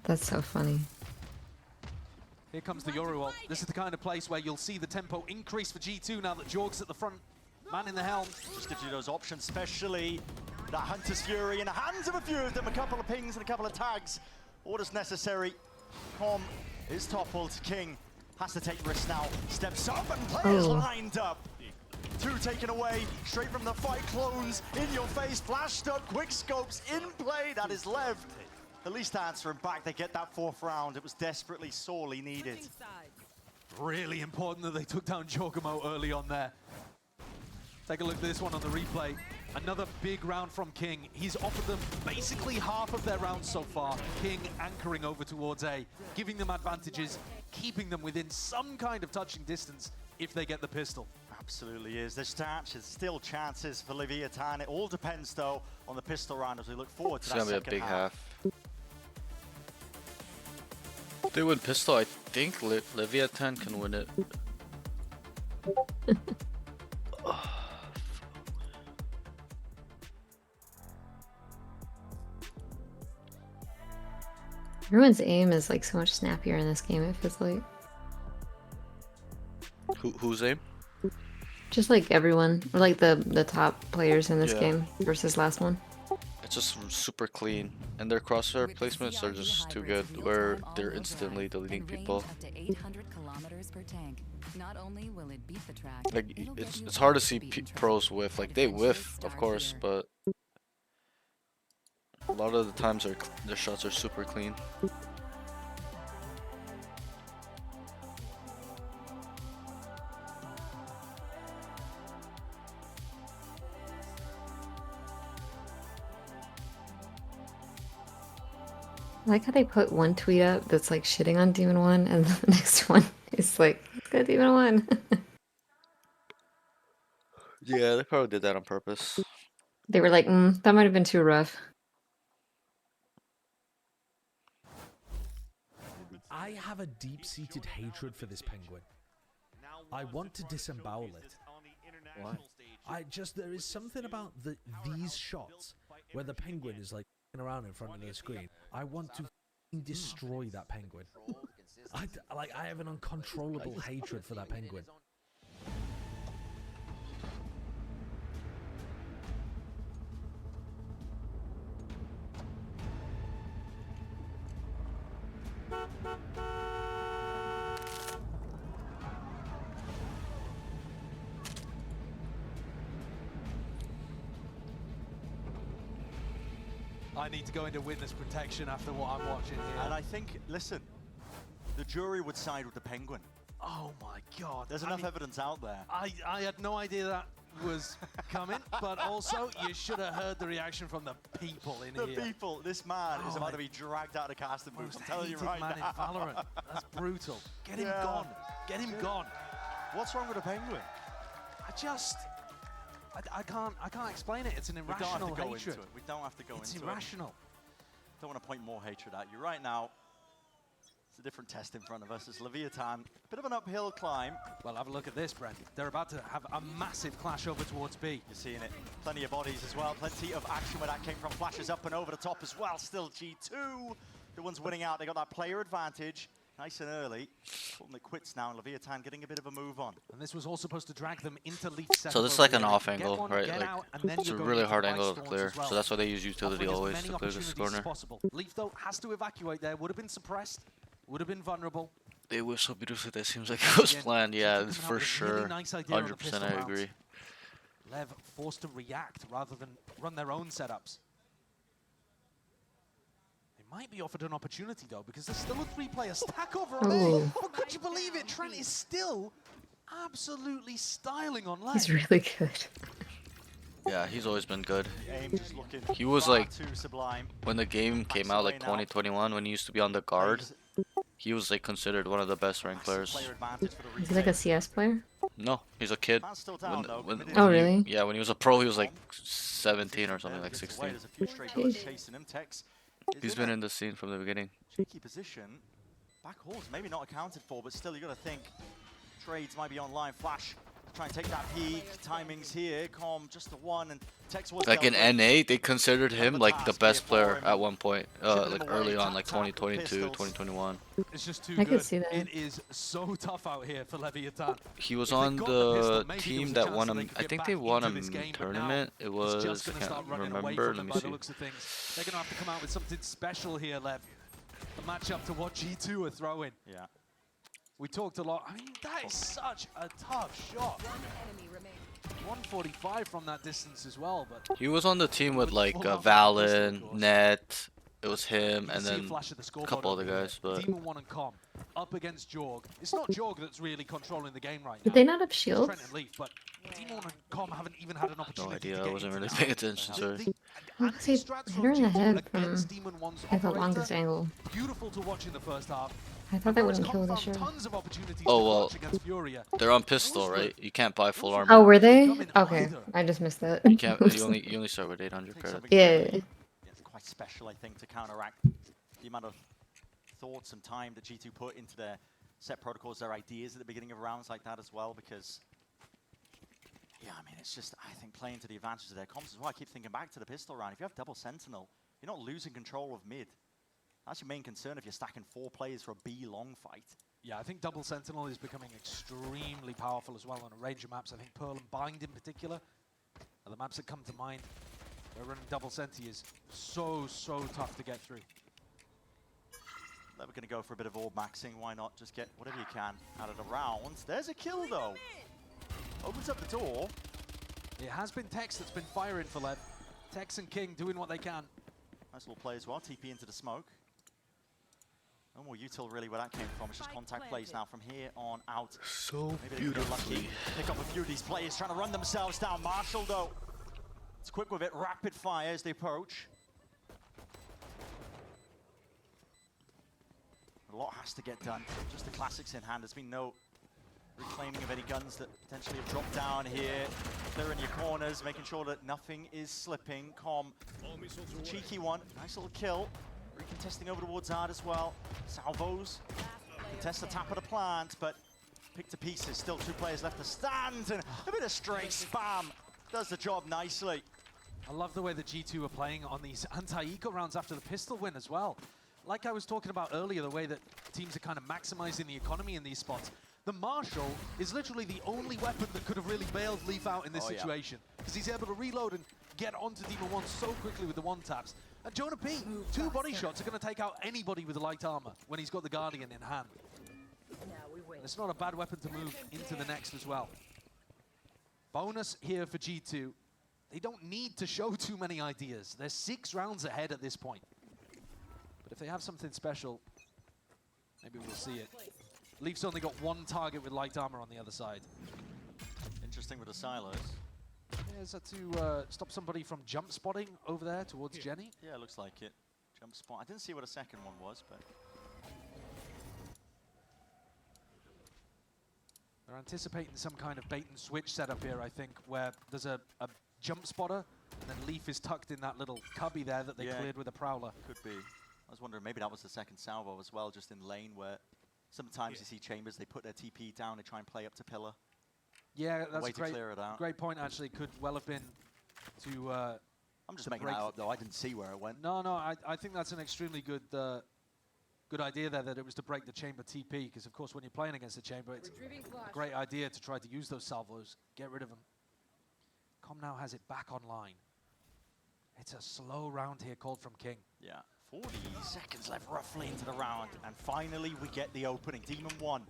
That's so funny. Here comes the Yoru ult. This is the kind of place where you'll see the tempo increase for G2 now that Jorg's at the front. Man in the helm. Just gives you those options, especially that Hunter's Fury in the hands of a few of them. A couple of pings and a couple of tags. Orders necessary. Com is toppled. King has to take risks now. Steps up and players lined up. Two taken away, straight from the fight. Clones in your face, flashed up, quick scopes in play. That is Lev. At least answering back. They get that fourth round. It was desperately, sorely needed. Really important that they took down Jorgamo early on there. Take a look at this one on the replay. Another big round from King. He's offered them basically half of their rounds so far. King anchoring over towards A, giving them advantages, keeping them within some kind of touching distance if they get the pistol. Absolutely is. There's still chances for Leviathan. It all depends, though, on the pistol round as we look forward to It's that gonna be a second big half. If they win pistol, I think Leviathan can win it. Everyone's aim is like so much snappier in this game, it feels like. Whose aim? Just like everyone, or like the top players in this Yeah. game versus last one. It's just super clean, and their crosshair placements are just too good, where they're instantly deleting people. Like it's hard to see pros whiff. Like they whiff, of course, but a lot of the times their shots are super clean. I like how they put one tweet up that's like shitting on Demon 1 and the next one is like, let's go Demon 1. Yeah, they probably did that on purpose. They were like, that might have been too rough. I have a deep-seated hatred for this penguin. I want to disembowel it. Why? There is something about these shots where the penguin is like around in front of the screen. I want to destroy that penguin. I have an uncontrollable hatred for that penguin. I need to go into witness protection after what I'm watching here. And I think, listen, the jury would side with the Penguin. Oh my god. There's enough evidence out there. I had no idea that was coming, but also you should have heard the reaction from the people in here. The people, this man is about to be dragged out of the casting booth. I'm telling you right man now. in Valorant. That's brutal. Get him gone. Get him gone. What's wrong with the Penguin? I can't explain it. It's an irrational hatred. We don't have to go into it. It's irrational. Don't want to point more hatred at you right now. It's a different test in front of us. It's Leviathan. Bit of an uphill climb. Well, have a look at this, Brent. They're about to have a massive clash over towards B. You're seeing it. Plenty of bodies as well. Plenty of action where that came from. Flashes up and over the top as well. Still G2. The one's winning out. They got that player advantage. Nice and early. Calling it quits now, and Leviathan getting a bit of a move on. And this was all supposed to drag them into leaf setup. So this is like an off angle, right? Like it's a really hard angle to clear. So that's why they use utility always to clear this corner. Leaf though has to evacuate there. Would have been suppressed. Would have been vulnerable. They were so beautifully. That seems like it was planned. Yeah, for sure. 100% I agree. Lev forced to react rather than run their own setups. Might be offered an opportunity though, because there's still a 3-player stack over on A. Oh, could you believe it? Trent is still absolutely styling on lane. He's really good. Yeah, he's always been good. Just looking He was like, too sublime. when the game came out, like 2021, when he used to be on the guard, he was like considered one of the best ranked players. Is he like a CS player? No, he's a kid. Oh, really? Yeah, when he was a pro, he was like 17 or something, like 16. He's been in the scene from the beginning. Cheeky position. Back horse, maybe not accounted for, but still you got to think. Trades might be online. Flash, try and take that peak. Timings here. Calm, just the one. And Tex was like in NA, they considered him like the best player at one point, like early on, like 2022, 2021. It's just too I good. could see that. It is so tough out here for Leviathan. He was on the team that won a, I think they won a tournament. It was, I can't remember, let me see. They're going to have to come out with something special here, Lev. A match up to what G2 are throwing. Yeah. We talked a lot. I mean, that is such a tough shot. 145 from that distance as well, but he was on the team with like Valen, Net. It was him, and then a couple other guys. But Demon 1 and Com up against Jorg. It's not Jorg that's really controlling the game right now. Did they not have shields? Trent and Leaf, but Demon 1 and Com haven't even had an opportunity. No idea. To I wasn't get really into paying attention. Sorry. Well, he hit her in the head from like the longest angle. Beautiful to watch in the first half. I thought they wouldn't kill with a shield. Oh, well, they're on pistol, right? You can't buy full armor. Oh, were they? Okay, I just missed that. You can't. You only start with 800 credits. Yeah. It's quite special, I think, to counteract the amount of thoughts and time that G2 put into their set protocols, their ideas at the beginning of rounds like that as well, because yeah, I mean, it's just, I think, playing to the advantage of their comps as well. I keep thinking back to the pistol round. If you have double Sentinel, you're not losing control of mid. That's your main concern if you're stacking 4 players for a B long fight. Yeah, I think double Sentinel is becoming extremely powerful as well on a range of maps. I think Pearl and Bind in particular are the maps that come to mind. Where running double Senti is so tough to get through. We're going to go for a bit of orb maxing. Why not just get whatever you can out of the round? There's a kill, though. Opens up the door. It has been Tex that's been firing for Lev. Tex and King doing what they can. Nice little play as well. TP into the smoke. No more util really where that came from. It's just contact plays now from here on out. So maybe beautifully. Pick up a few of these players trying to run themselves down. Marshall, though, it's quick with it. Rapid fire as they approach. A lot has to get done. Just the classics in hand. There's been no reclaiming of any guns that potentially have dropped down here. Clearing your corners, making sure that nothing is slipping. Com, cheeky one. Nice little kill. Recontesting over towards Zard as well. Salvos contest the tap of the plant, but picked to pieces. Still 2 players left to stand, and a bit of straight spam does the job nicely. I love the way the G2 are playing on these anti-eco rounds after the pistol win as well. Like I was talking about earlier, the way that teams are kind of maximizing the economy in these spots. The Marshall is literally the only weapon that could have really bailed Leaf out in this situation. Because he's able to reload and get onto Demon 1 so quickly with the one-taps. And Jonah P, 2 body shots are going to take out anybody with light armor when he's got the Guardian in hand. And it's not a bad weapon to move into the next as well. Bonus here for G2. They don't need to show too many ideas. They're 6 rounds ahead at this point. But if they have something special, maybe we'll see it. Leafs only got 1 target with light armor on the other side. Interesting with the silos. Yeah, is that to stop somebody from jump spotting over there towards Jenny? Yeah, it looks like it. Jump spot. I didn't see what a second one was, but they're anticipating some kind of bait and switch setup here, I think, where there's a jump spotter, and then Leaf is tucked in that little cubby there that they cleared with a Prowler. Could be. I was wondering, maybe that was the second salvo as well, just in lane, where sometimes you see Chambers, they put their TP down, they try and play up to pillar. Yeah, that's a great point, actually. Could well have been to... I'm just making that up, though. I didn't see where it went. No, I think that's an extremely good good idea there, that it was to break the Chamber TP, because, of course, when you're playing against the Chamber, it's a great idea to try to use those salvos, get rid of them. Com now has it back online. It's a slow round here called from King. Yeah, 40 seconds left roughly into the round, and finally we get the opening. Demon 1.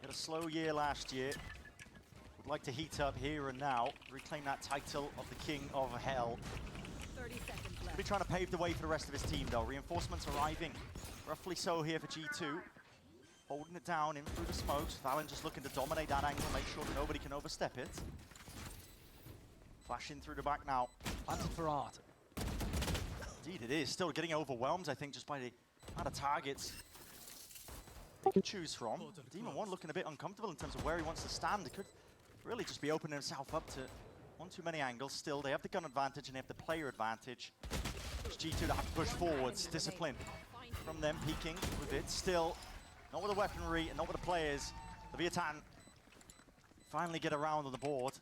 Had a slow year last year. Would like to heat up here and now, reclaim that title of the King of Hell. 30 seconds left. Be trying to pave the way for the rest of his team, though. Reinforcements arriving, roughly so here for G2. Holding it down in through the smokes. Valen just looking to dominate that angle, make sure that nobody can overstep it. Flashing through the back now. Planted for Art. Indeed it is. Still getting overwhelmed, I think, just by the amount of targets he could choose from. Demon 1 looking a bit uncomfortable in terms of where he wants to stand. He could really just be opening himself up to one too many angles. Still, they have the gun advantage and they have the player advantage. It's G2 that have to push forwards. Discipline from them, peeking with it. Still, not with the weaponry and not with the players. Leviathan finally get around on the board.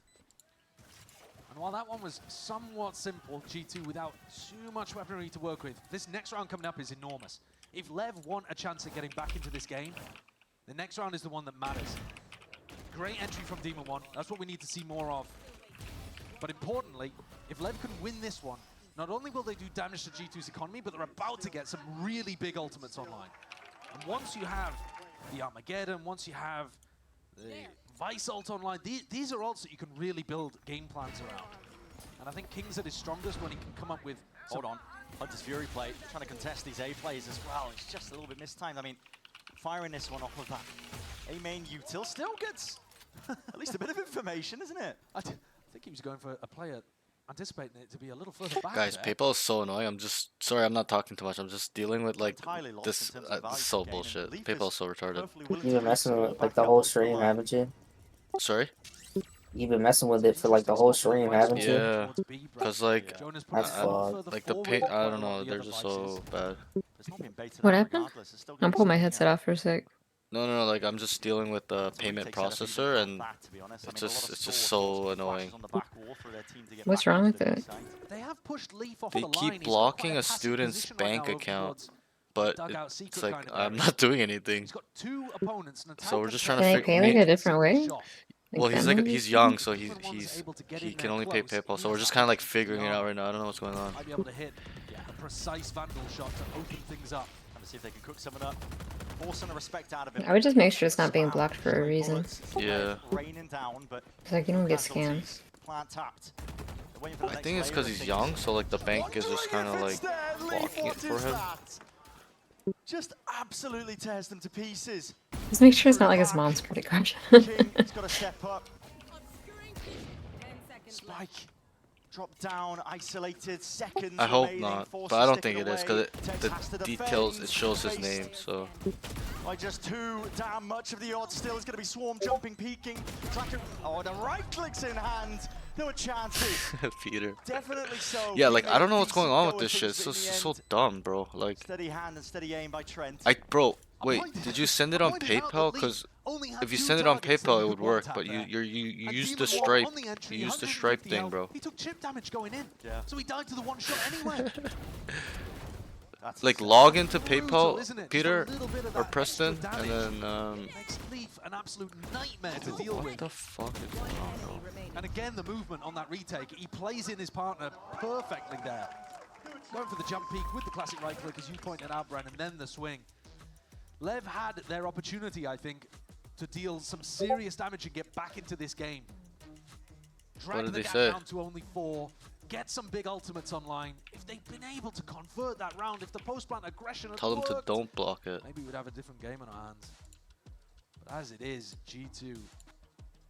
And while that one was somewhat simple, G2 without too much weaponry to work with, this next round coming up is enormous. If Lev want a chance at getting back into this game, the next round is the one that matters. Great entry from Demon 1. That's what we need to see more of. But importantly, if Lev can win this one, not only will they do damage to G2's economy, but they're about to get some really big ultimates online. And once you have the Armageddon, once you have the Vice ult online, these are ults that you can really build game plans around. And I think King's at his strongest when he can come up with... Hold on. Hunter's Fury play, trying to contest these A plays as well. It's just a little bit mistimed. I mean, firing this one off of that A main util still gets at least a bit of information, isn't it? I think he was going for a player anticipating it to be a little further back. Guys, there. PayPal is so annoying. I'm just sorry. I'm not talking too much. I'm just dealing with like Entirely lost this. in terms of the This is value so gain, and bullshit. Leaf PayPal is is so retarded. perfectly willing You've to been messing risk with it like back the up whole onto the stream, line. haven't you? Sorry. You've been messing with it for like the whole stream, haven't you? Yeah, cause like That's fucked. like the pay. I don't know. They're just so bad. It's not been baited What out happened? regardless. It's still I'll gonna be pull my staying headset out. off for a sec. No. Like I'm just dealing with the It's a payment retake setup even processor, from and that, to be honest. I it's mean, a lot of just stores so got some annoying. flashes on the back wall for their team to get What's back wrong into with the it? B side. They have pushed Leaf off They the line. keep He's got blocking quite a passive student's position right bank now over account, towards but dugout it's secret like kind of I'm area. not doing anything. He's got 2 opponents. An So we're attack just and trying to Can I figure. pay like a different way? shot. Like Well, that he's like maybe? he's young, so Even one's able to get he in can there only pay close. PayPal. He So we're has just that kind of like PCR. figuring it out right now. I don't know what's going on. Might be able to hit a precise Vandal shot to open things up. Trying to see if they can cook someone up. Forcing the respect out of him. I would just make sure it's not being blocked for a reason. Yeah. Raining down, but It's like you don't get scammed. casualties. Plant tapped. They're waiting for the I next think it's layer because of he's things. young, so like the bank is just kind of Wondering like if it's there. Leaf, blocking it what for is him. that? Just absolutely tears them to pieces. Just make sure it's not like his mom's pretty crush. King has got to step up. 10 seconds Spike. left. Drop down, isolated, seconds I hope remaining, not, forced but to I don't stick think it is away. because Tex the has to details defend. it shows his Faced name. So by just 2 damn much of the odds. Still is going to be Swarm jumping, peeking. Tracker. Oh, the right clicks in hand. There were chances. Peter. Definitely so. Yeah, like He I don't made know what's going decent on go with of this shit. things, It's but in so the end, dumb, bro. Like steady hand and steady aim by Trent. bro, wait, did you send it on PayPal? Because if you send it on PayPal, it would work. But you use the stripe. You use the stripe thing, bro. He took chip damage going in. Yeah. So he died to the one shot anyway. That's Like insane. log into Brutal, isn't PayPal, it? Peter Just a little bit of or that Preston, extra and damage. then Makes Leaf an absolute nightmare to deal what with. the fuck is going on, bro? And again, the movement on that retake, he plays in his partner perfectly there. Going for the jump peak with the classic right click, as you pointed out, Bren, and then the swing. Lev had their opportunity, I think, to deal some serious damage and get back into this game. Drag did the they gap say? down to only 4, get some big ultimates online. If they'd been able to convert that round, if the post-plant aggression had Tell them to worked, don't block it. maybe we'd have a different game on our hands. But as it is, G2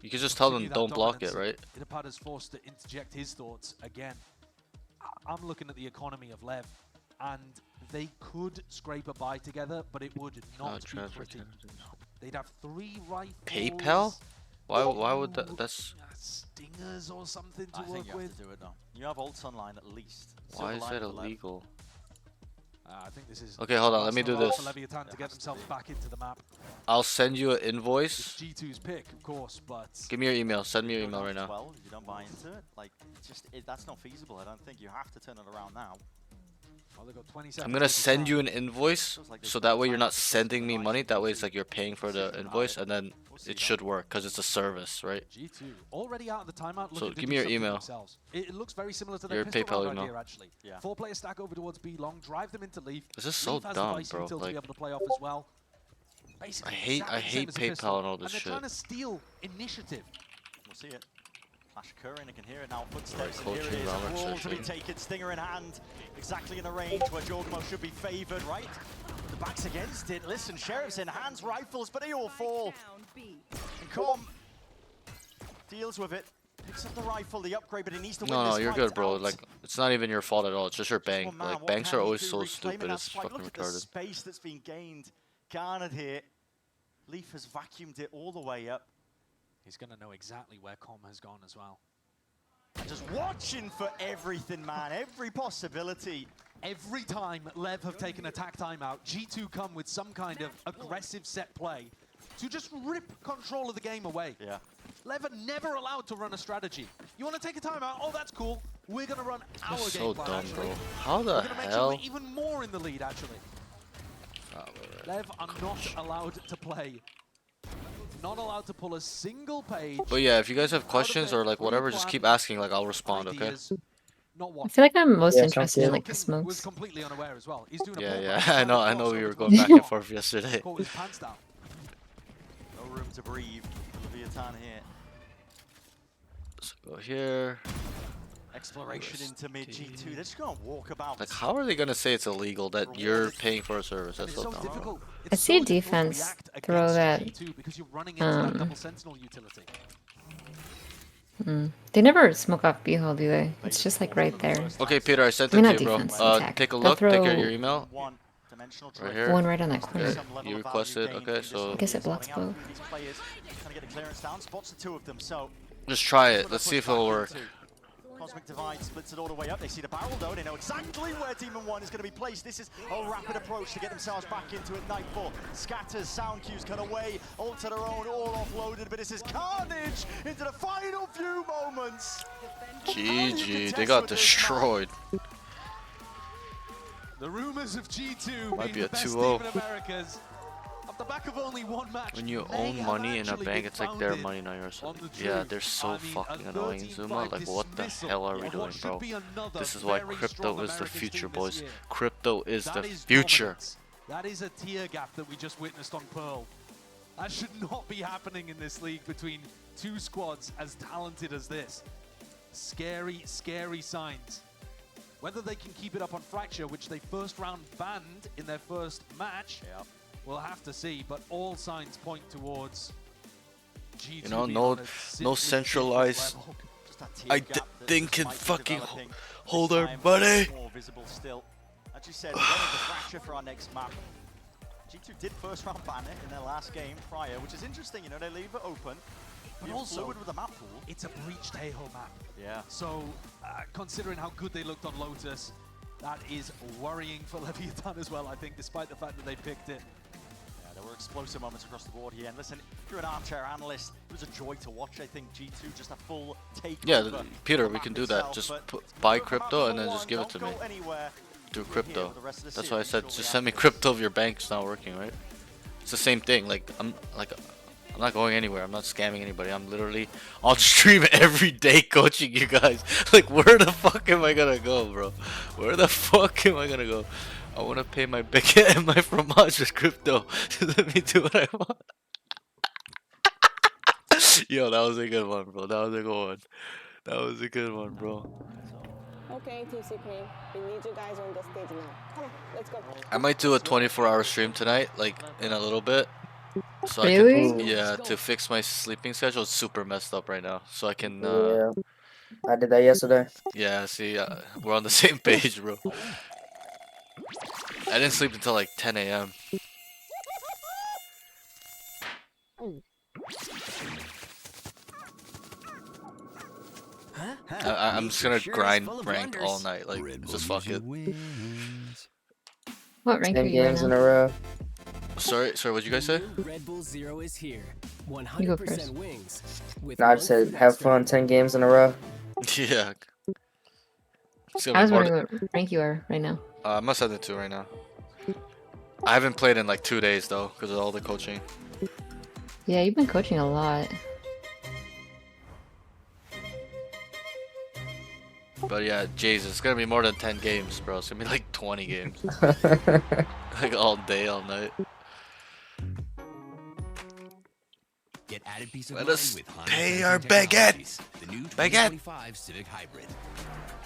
You can just tell them continue that don't block it, dominance. right? Itapad is forced to interject his thoughts again. I'm looking at the economy of Lev, and they could scrape a buy together, but it would not be Transfer pretty. candidates. They'd have 3 rifles. PayPal? Why would that? That's Stingers or something to I work think you have with. to do it now. You have ults online at least. why is Silver that line for Lev. illegal? I think this is Okay, hold on, let me do for this. Leviathan to get themselves back into the map. I'll send you an It's invoice. G2's pick, of course, but Give me your email. Send me your Go email down right to now. 12 if you don't buy into it. Like, that's not feasible. I don't think you have to turn it around now. well, they've got 20 seconds I'm gonna to send you decide. an invoice, so that way you're not sending me money. That way it's like you're paying for the invoice, and then it should work because it's a service, right? G2 already out of the timeout. So looking to give do me your something email. themselves. It looks very similar to their Your pistol PayPal round email. idea, actually. Yeah. 4-player stack over towards B long, drive them into Leaf. This is so Leaf has the dumb, Vice bro. util to Like, be able to play off as well. Basically, I exactly the same hate as a pistol. PayPal and all this they're shit. trying to steal initiative. We'll see it. Flash occurring, I can hear it now. Footsteps, Right, and here it coaching is. A Roberts brawl to be session. taken. Stinger in hand. Exactly in the range where Jorgamo should be favoured, right? The back's against it. Listen, Sheriff's in hands, rifles, but they all fall. Down B. And Com deals with it. Picks up the rifle, the upgrade, but he needs to win No, this no, you're fight good, bro. out. Like, it's not even your fault at all. It's just your bank. One man, Like, what banks can are he always do? so Reclaiming stupid. that It's spike. fucking Look at the retarded. space that's been gained, garnered here. Leaf has vacuumed it all the way up. He's going to know exactly where Com has gone as well. Just watching for everything, man. Every possibility. Every time Lev have taken attack timeout, G2 come with some kind of aggressive set play to just rip control of the game away. Yeah. Lev are never allowed to run a strategy. You want to take a timeout? Oh, that's cool. We're going to run our That's game so plan, dumb, actually. bro. How the We're going to make sure hell? we're even more in the lead, actually. Oh, alright. Lev are not allowed to play. Not allowed to pull a single page. But yeah, if you guys have questions or like whatever, just keep asking. Like, I'll respond. Okay? Ideas, not I what. feel like I'm most Yeah, interested in sounds like the King was smokes. completely unaware as well. He's doing a Yeah, pullback, yeah. trying to I know. cross We over were to going a back and shot. forth yesterday. Caught his pants down. No room to breathe for Leviathan here. So go here. Exploration into mid G2. They're just going to walk about. Like, how are they gonna say it's illegal that you're paying for a service? And That's it's so so dumb. difficult. I It's see so difficult to defense react throw against that, G2 because you're running into that double sentinel utility. They never smoke off B-hole, do they? It's just like right there. Okay, Peter, I sent I mean, it to not you, bro. defense, attack. Take a They'll look. Take your throw email. Right here. one right on that corner. Okay. You requested. Okay, so I guess it blocks both. just try it. Let's see if it'll work. Cosmic Divide splits it all the way up. They see the barrel though. They know exactly where Demon 1 is going to be placed. This is a rapid approach to get themselves back into it. Nightfall scatters, sound cues cut away, all to their own, all offloaded. But this is carnage into the final few moments. GG. They got destroyed. The rumors of G2 Might being be a the best 2-0. team in Americas. Off the back of only one match, When you they own have money in a actually bank, been it's like their founded money, not yours. on the Yeah, truth. they're so I mean, fucking a annoying, 13-5 Zuma. Like, what the dismissal hell are we of doing, what should bro? be another This is why very crypto strong is the Americas future, team this boys. year. Crypto is That the is future. dominance. That is a tier gap that we just witnessed on Pearl. That should not be happening in this league between two squads as talented as this. Scary, scary signs. Whether they can keep it up on Fracture, which they first round banned in their first match, we'll have to see. But all signs point towards G2 You know, being no, on a no simply centralized. different level. I think can fucking hold our money. More visible still. As you said, we're going to Fracture for our next map. G2 did first round ban it in their last game prior, which is interesting. You know, they leave it open. But also, fluid with the map pool. It's a breached Taeho map. Yeah. So, considering how good they looked on Lotus, that is worrying for Leviathan as well, I think, despite the fact that they picked it. Yeah, there were explosive moments across the board here. And listen, if you're an armchair analyst, it was a joy to watch. I think G2 just a full take. Yeah, Peter, we can do that. Just buy crypto and then just give it to me through crypto. That's why I said just send me crypto if your bank's not working, right? It's the same thing. I'm not going anywhere. I'm not scamming anybody. I'm literally on stream every day coaching you guys. Like, where the fuck am I gonna go, bro? Where the fuck am I gonna go? I wanna pay my baguette and my fromage with crypto. Let me do what I want. Yo, that was a good one, bro. That was a good one. That was a good one, bro. Okay, Team Supreme, we need you guys on the stage now. Come on, let's go. I might do a 24-hour stream tonight, like in a little bit. So Really? I can, yeah, to fix my sleeping schedule. It's super messed up right now. So I can, Yeah, I did that yesterday. yeah, see, we're on the same page, bro. I didn't sleep until like 10 a.m. I'm just gonna grind rank all night, like, just fuck it. What rank are 10 you right games in now? a row. Sorry, what'd you guys say? Red Bull Zero is here. You go first. 100% wings. No, I said have fun 10 games in a row. Yeah. It's gonna I be was more wondering what rank you are right now. I'm at 72 right now. I haven't played in like 2 days though, because of all the coaching. Yeah, you've been coaching a lot. But yeah, Jesus, it's gonna be more than 10 games, bro. It's gonna be like 20 games. Like all day, all night. Get added peace of Let mind us with Honda pay Sensing our Technologies, baguette. The new Baguette. 2025 Civic Hybrid.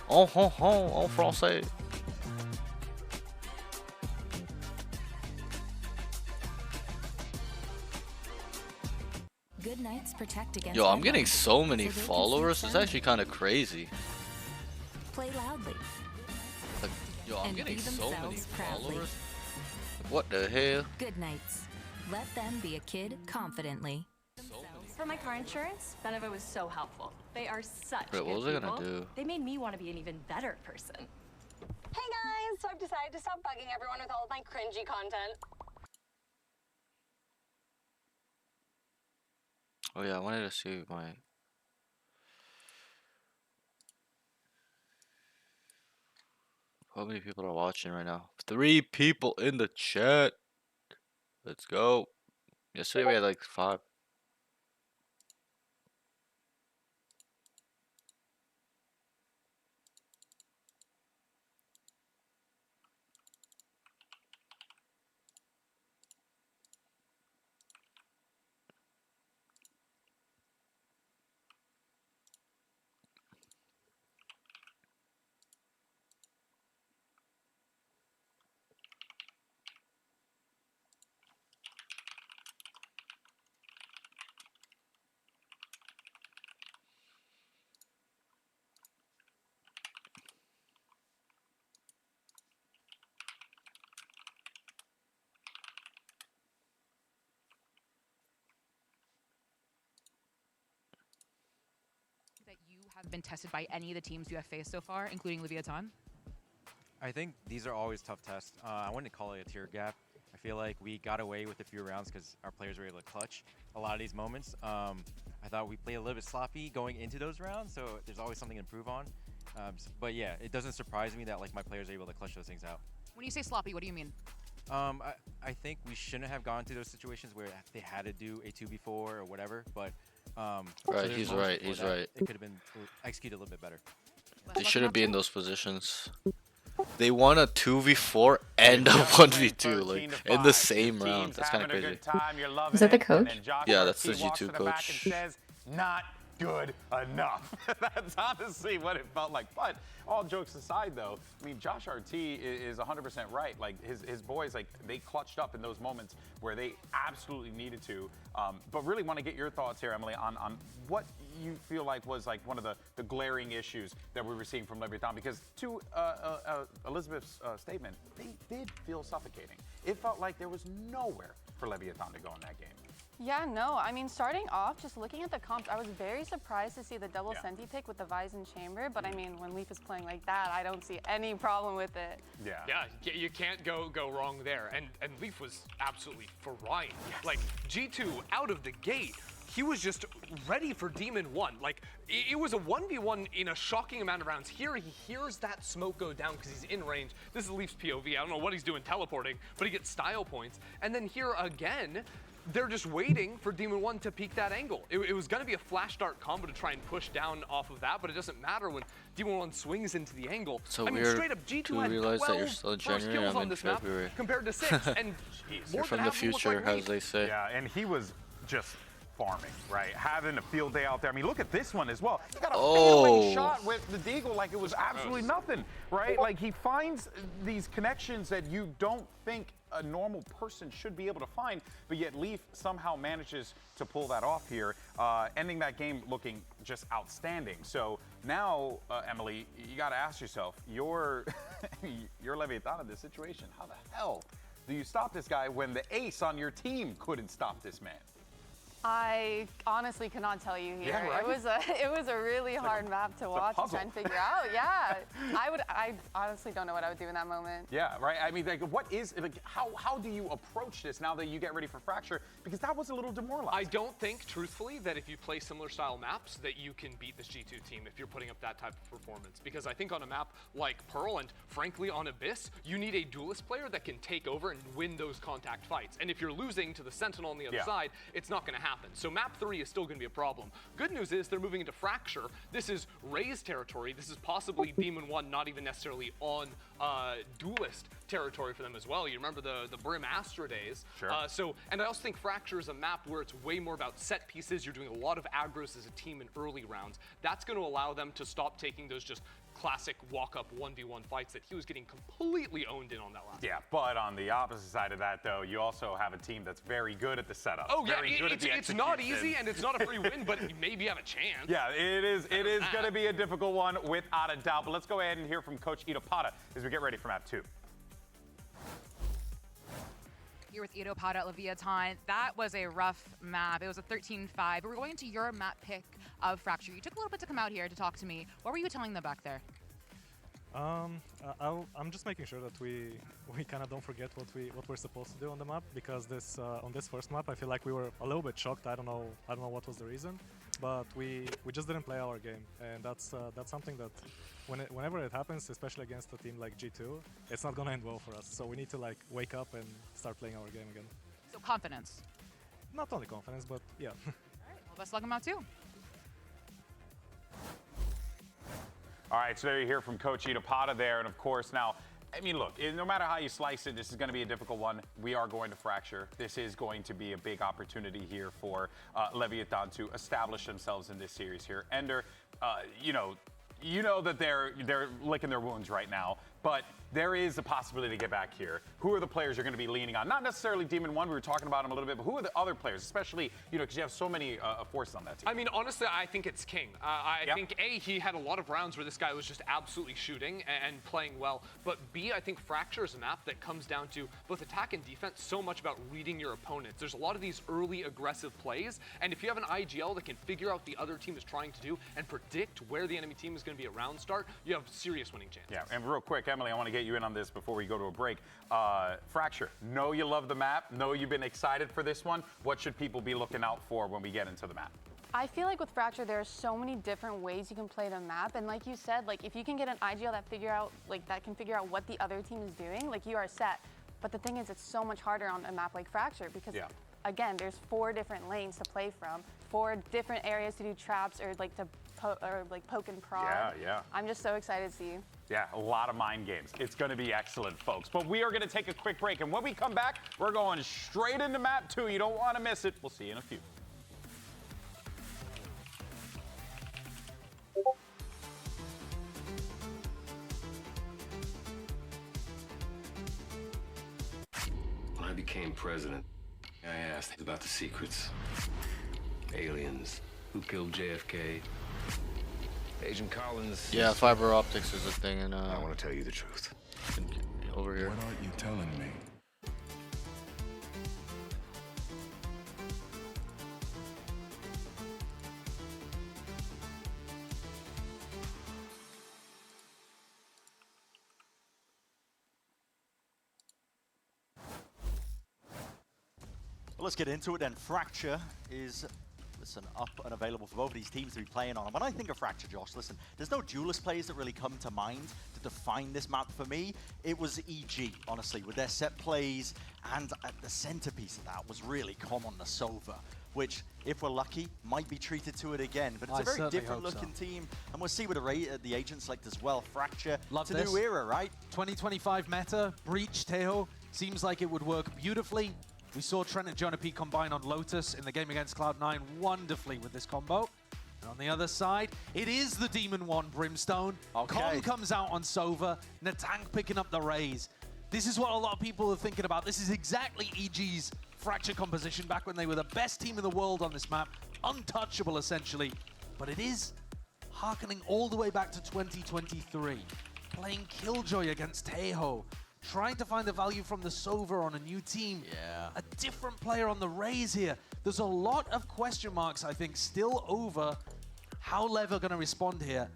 Oh, ho, ho, en français. Good nights protect against Yo, I'm getting anyone, so many so they can followers. sleep It's actually soundly. kind of crazy. Play loudly. Like, yo, I'm And getting be so many themselves proudly. followers. What the hell? Good nights. Let them be a kid confidently. For my car insurance, Beneva was so helpful. They are such Wait, good what was I gonna people. do? They made me want to be an even better person. Hey guys, so I've decided to stop bugging everyone with all of my cringy content. Oh yeah, I wanted to see my. How many people are watching right now? 3 people in the chat. Let's go. Yesterday we had like 5. have been tested by any of the teams you have faced so far, including Leviathan? I think these are always tough tests. I wouldn't call it a tier gap. I feel like we got away with a few rounds because our players were able to clutch a lot of these moments. I thought we played a little bit sloppy going into those rounds, so there's always something to improve on. But yeah, it doesn't surprise me that like my players are able to clutch those things out. When you say sloppy, what do you mean? I think we shouldn't have gone to those situations where they had to do a 2v4 or whatever, but Right, he's right, he's right. It could have been executed a little bit better. They shouldn't be in those positions. They won a 2v4 and a 1v2 like in the same round. That's kind of crazy. Is that the coach? Yeah, that's the G2 coach. Not good enough. That's honestly what it felt like. But all jokes aside, though, I mean, Josh RT is 100% right. Like his boys, like they clutched up in those moments where they absolutely needed to. But really want to get your thoughts here, Emily, on what you feel like was like one of the glaring issues that we were seeing from Leviathan, because to Elizabeth's statement, they did feel suffocating. It felt like there was nowhere for Leviathan to go in that game. Yeah, no, I mean, starting off, just looking at the comps, I was very surprised to see the double Senti pick with the Vise and Chamber, but I mean, when Leaf is playing like that, I don't see any problem with it. Yeah, you can't go wrong there, and Leaf was absolutely frying. Like, G2 out of the gate, he was just ready for Demon 1. Like, it was a 1v1 in a shocking amount of rounds. Here, he hears that smoke go down because he's in range. This is Leaf's POV. I don't know what he's doing teleporting, but he gets style points. And then here again, they're just waiting for Demon 1 to peek that angle. It was going to be a flash dart combo to try and push down off of that, but it doesn't matter when Demon 1 swings into the angle. So I mean, weird straight up, G2 to had realize 12 that you're still first January. kills I'm on in this map February. compared to 6, and You're from the future, as they say. Yeah, and he was just farming, right? Having a field day out there. I mean, look at this one as well. He got a fadeaway shot with the Deagle like it was absolutely nothing, right? Like he finds these connections that you don't think a normal person should be able to find, but yet Leaf somehow manages to pull that off here, ending that game looking just outstanding. So now, Emily, you got to ask yourself, you're Leviathan in this situation. How the hell do you stop this guy when the ace on your team couldn't stop this man? I honestly cannot tell you here. Yeah, right? It was a really hard map to watch and try and figure out. Yeah, I honestly don't know what I would do in that moment. Yeah, right. I mean, like, what is like? How do you approach this now that you get ready for Fracture? Because that was a little demoralizing. I don't think, truthfully, that if you play similar style maps, that you can beat this G2 team if you're putting up that type of performance. Because I think on a map like Pearl and frankly on Abyss, you need a duelist player that can take over and win those contact fights. And if you're losing to the Sentinel on the other side, it's not going to happen. So map 3 is still going to be a problem. Good news is they're moving into Fracture. This is Ray's territory. This is possibly Demon 1 not even necessarily on duelist territory for them as well. You remember the Brim Astra days. Sure. And I also think Fracture is a map where it's way more about set pieces. You're doing a lot of aggros as a team in early rounds. That's going to allow them to stop taking those just classic walk-up 1v1 fights that he was getting completely owned in on that last. Yeah, but on the opposite side of that, though, you also have a team that's very good at the setup. Oh yeah, very good at the it's not execution. easy and it's not a free win, but maybe you have a chance. Yeah, it is going to be a difficult one without a doubt. But let's go ahead and hear from Coach Itopata as we get ready for map 2. Here with Ito Pada at Leviathan. That was a rough map. It was a 13-5. But we're going into your map pick of Fracture. You took a little bit to come out here to talk to me. What were you telling them back there? I'm just making sure that we kind of don't forget what we're supposed to do on the map, because this on this first map I feel like we were a little bit shocked. I don't know what was the reason, but we just didn't play our game, and that's something that whenever it happens, especially against a team like G2, it's not gonna end well for us. So we need to like wake up and start playing our game again. So confidence. Not only confidence, but yeah. All right, well, best luck on map 2. All right, so there you hear from Coach Itopata there. And of course, now, I mean, look, no matter how you slice it, this is going to be a difficult one. We are going to Fracture. This is going to be a big opportunity here for Leviathan to establish themselves in this series here. Ender, you know that they're licking their wounds right now. but there is a possibility to get back here. Who are the players you're going to be leaning on? Not necessarily Demon 1, we were talking about him a little bit, but who are the other players, especially, you know, because you have so many forces on that team? I mean, honestly, I think it's King. I think, A, he had a lot of rounds where this guy was just absolutely shooting and playing well, but B, I think Fracture is a map that comes down to both attack and defense, so much about reading your opponents. There's a lot of these early aggressive plays, and if you have an IGL that can figure out the other team is trying to do and predict where the enemy team is going to be at round start, you have serious winning chances. Yeah, and real quick, Emily, I want to get you in on this before we go to a break. Fracture, know you love the map, know you've been excited for this one. What should people be looking out for when we get into the map? I feel like with Fracture, there are so many different ways you can play the map, and like you said, like if you can get an IGL that can figure out what the other team is doing, like you are set. But the thing is, it's so much harder on a map like Fracture because, again, there's 4 different lanes to play from, 4 different areas to do traps or like to poke and prod. Yeah. I'm just so excited to see. Yeah, a lot of mind games. It's going to be excellent, folks. But we are going to take a quick break, and when we come back, we're going straight into map 2. You don't want to miss it. We'll see you in a few. When I became president, I asked about the secrets. Aliens, who killed JFK, Agent Collins. Yeah, fiber optics is a thing, and I want to tell you the truth. Over here. What aren't you telling me? Well, let's get into it then. Fracture is, listen, up and available for both of these teams to be playing on. And when I think of Fracture, Josh, listen, there's no duelist plays that really come to mind to define this map for me. It was EG, honestly, with their set plays, and the centerpiece of that was really Common the Sova, which, if we're lucky, might be treated to it again. But it's a very different looking team, and we'll see what the agent select as well. Fracture, it's a new era, right? 2025 meta, Breach, Teho, seems like it would work beautifully. We saw Trent and Jonah P combine on Lotus in the game against Cloud9 wonderfully with this combo. And on the other side, it is the Demon 1 Brimstone. Con comes out on Sova, Natank picking up the Raze. This is what a lot of people are thinking about. This is exactly EG's Fracture composition back when they were the best team in the world on this map. Untouchable, essentially. But it is harkening all the way back to 2023. Playing Killjoy against Teho. Trying to find the value from the Sova on a new team. Yeah. A different player on the Raze here. There's a lot of question marks, I think, still over how Lev are going to respond here.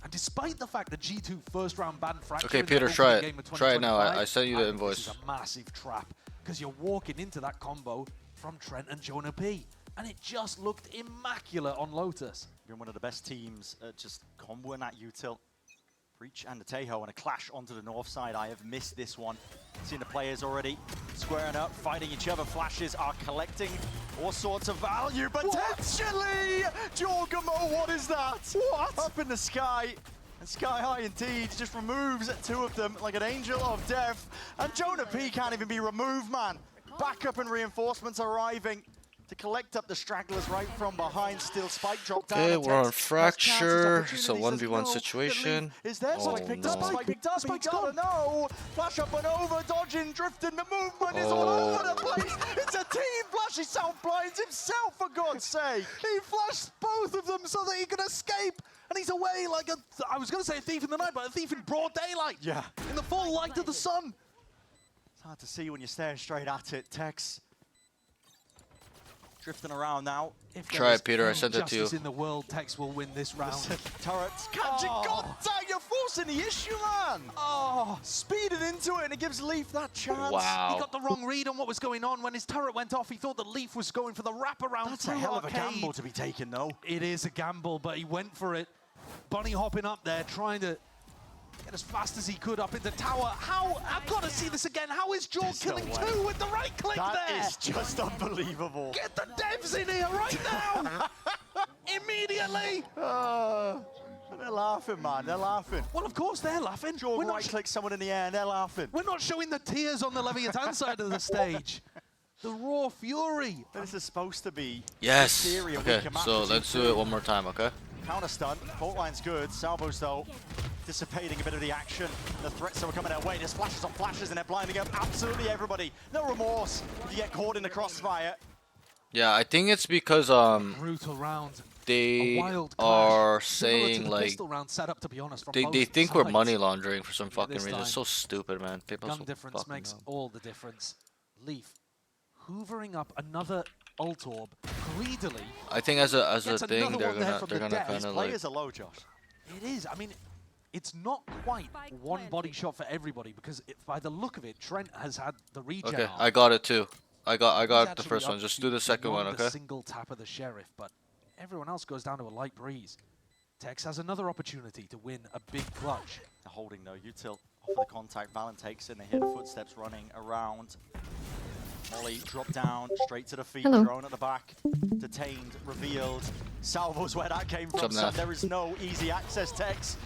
And despite the fact that G2 first round banned Fracture. Okay, Peter, try it. Try it now. I sent you the invoice. This is a massive trap because you're walking into that combo from Trent and Jonah P. And it just looked immaculate on Lotus. Been one of the best teams at just comboing that util. Breach and the Teho and a clash onto the north side. I have missed this one. Seen the players already squaring up, fighting each other. Flashes are collecting all sorts of value, potentially! Jorgamo, what is that? What? Up in the sky. And sky high indeed, just removes 2 of them like an angel of death. And Jonah P can't even be removed, man. Backup and reinforcements arriving to collect up the stragglers right from behind. Still Spike dropped down. Okay, we're on Fracture. It's a 1v1 situation. Is there Spike picked up? Spike picked up. Spike's gone. No. Flash up and over, dodging, drifting. The movement is all over the place. It's a team flash. He self-blinds himself, for God's sake. He flashed both of them so that he could escape. And he's away like I was going to say a thief in the night, but a thief in broad daylight. Yeah. In the full light of the sun. It's hard to see when you're staring straight at it. Tex. Drifting around now. Try it, Peter. I sent it to you. In the world, Tex will win this round. Turrets. God dang, you're forcing the issue, man. Oh, speeded into it, and it gives Leaf that chance. Wow. He got the wrong read on what was going on. When his turret went off, he thought that Leaf was going for the wraparound. That's a hell of a gamble to be taken, though. It is a gamble, but he went for it. Bunny hopping up there, trying to get as fast as he could up into tower. How? I've got to see this again. How is Jorg killing 2 with the right click there? That is just unbelievable. Get the devs in here right now! Immediately! They're laughing, man. They're laughing. Well, of course they're laughing. Jorg right-clicks someone in the air and they're laughing. We're not showing the tears on the Leviathan side of the stage. The raw fury. This is supposed to be... Yes. Okay, so let's do it one more time, okay? Counter stun. Fault line's good. Salvos, though. anticipating a bit of the action. The threats that were coming their way. There's flashes on flashes and they're blinding up absolutely everybody. No remorse if you get caught in the crossfire. Yeah, I think it's because brutal round. they are saying the like pistol round set up, to be honest, from they both think we're sides. money laundering for some fucking this reason. It's time, so stupid, man. People Gun so difference fucking makes dumb. all the difference. Leaf hoovering up another ult orb greedily. I think as a Gets thing another they're one there gonna from they're the gonna death. kind These of like players are low, Josh. It is. I mean, it's not quite one body shot for everybody because by the look of it, Trent has had the regen. okay. on. I got it too. I He's got the actually first up one. Just to do the second one, beyond okay? a single tap of the sheriff, but everyone else goes down to a light breeze. Tex has another opportunity to win a big clutch. The holding though, Util off of the contact. Valen takes in. They hear the footsteps running around. Molly dropped down, straight to the feet, thrown at the back, detained, revealed. Salvo's where that came from, so there is no easy access. Tex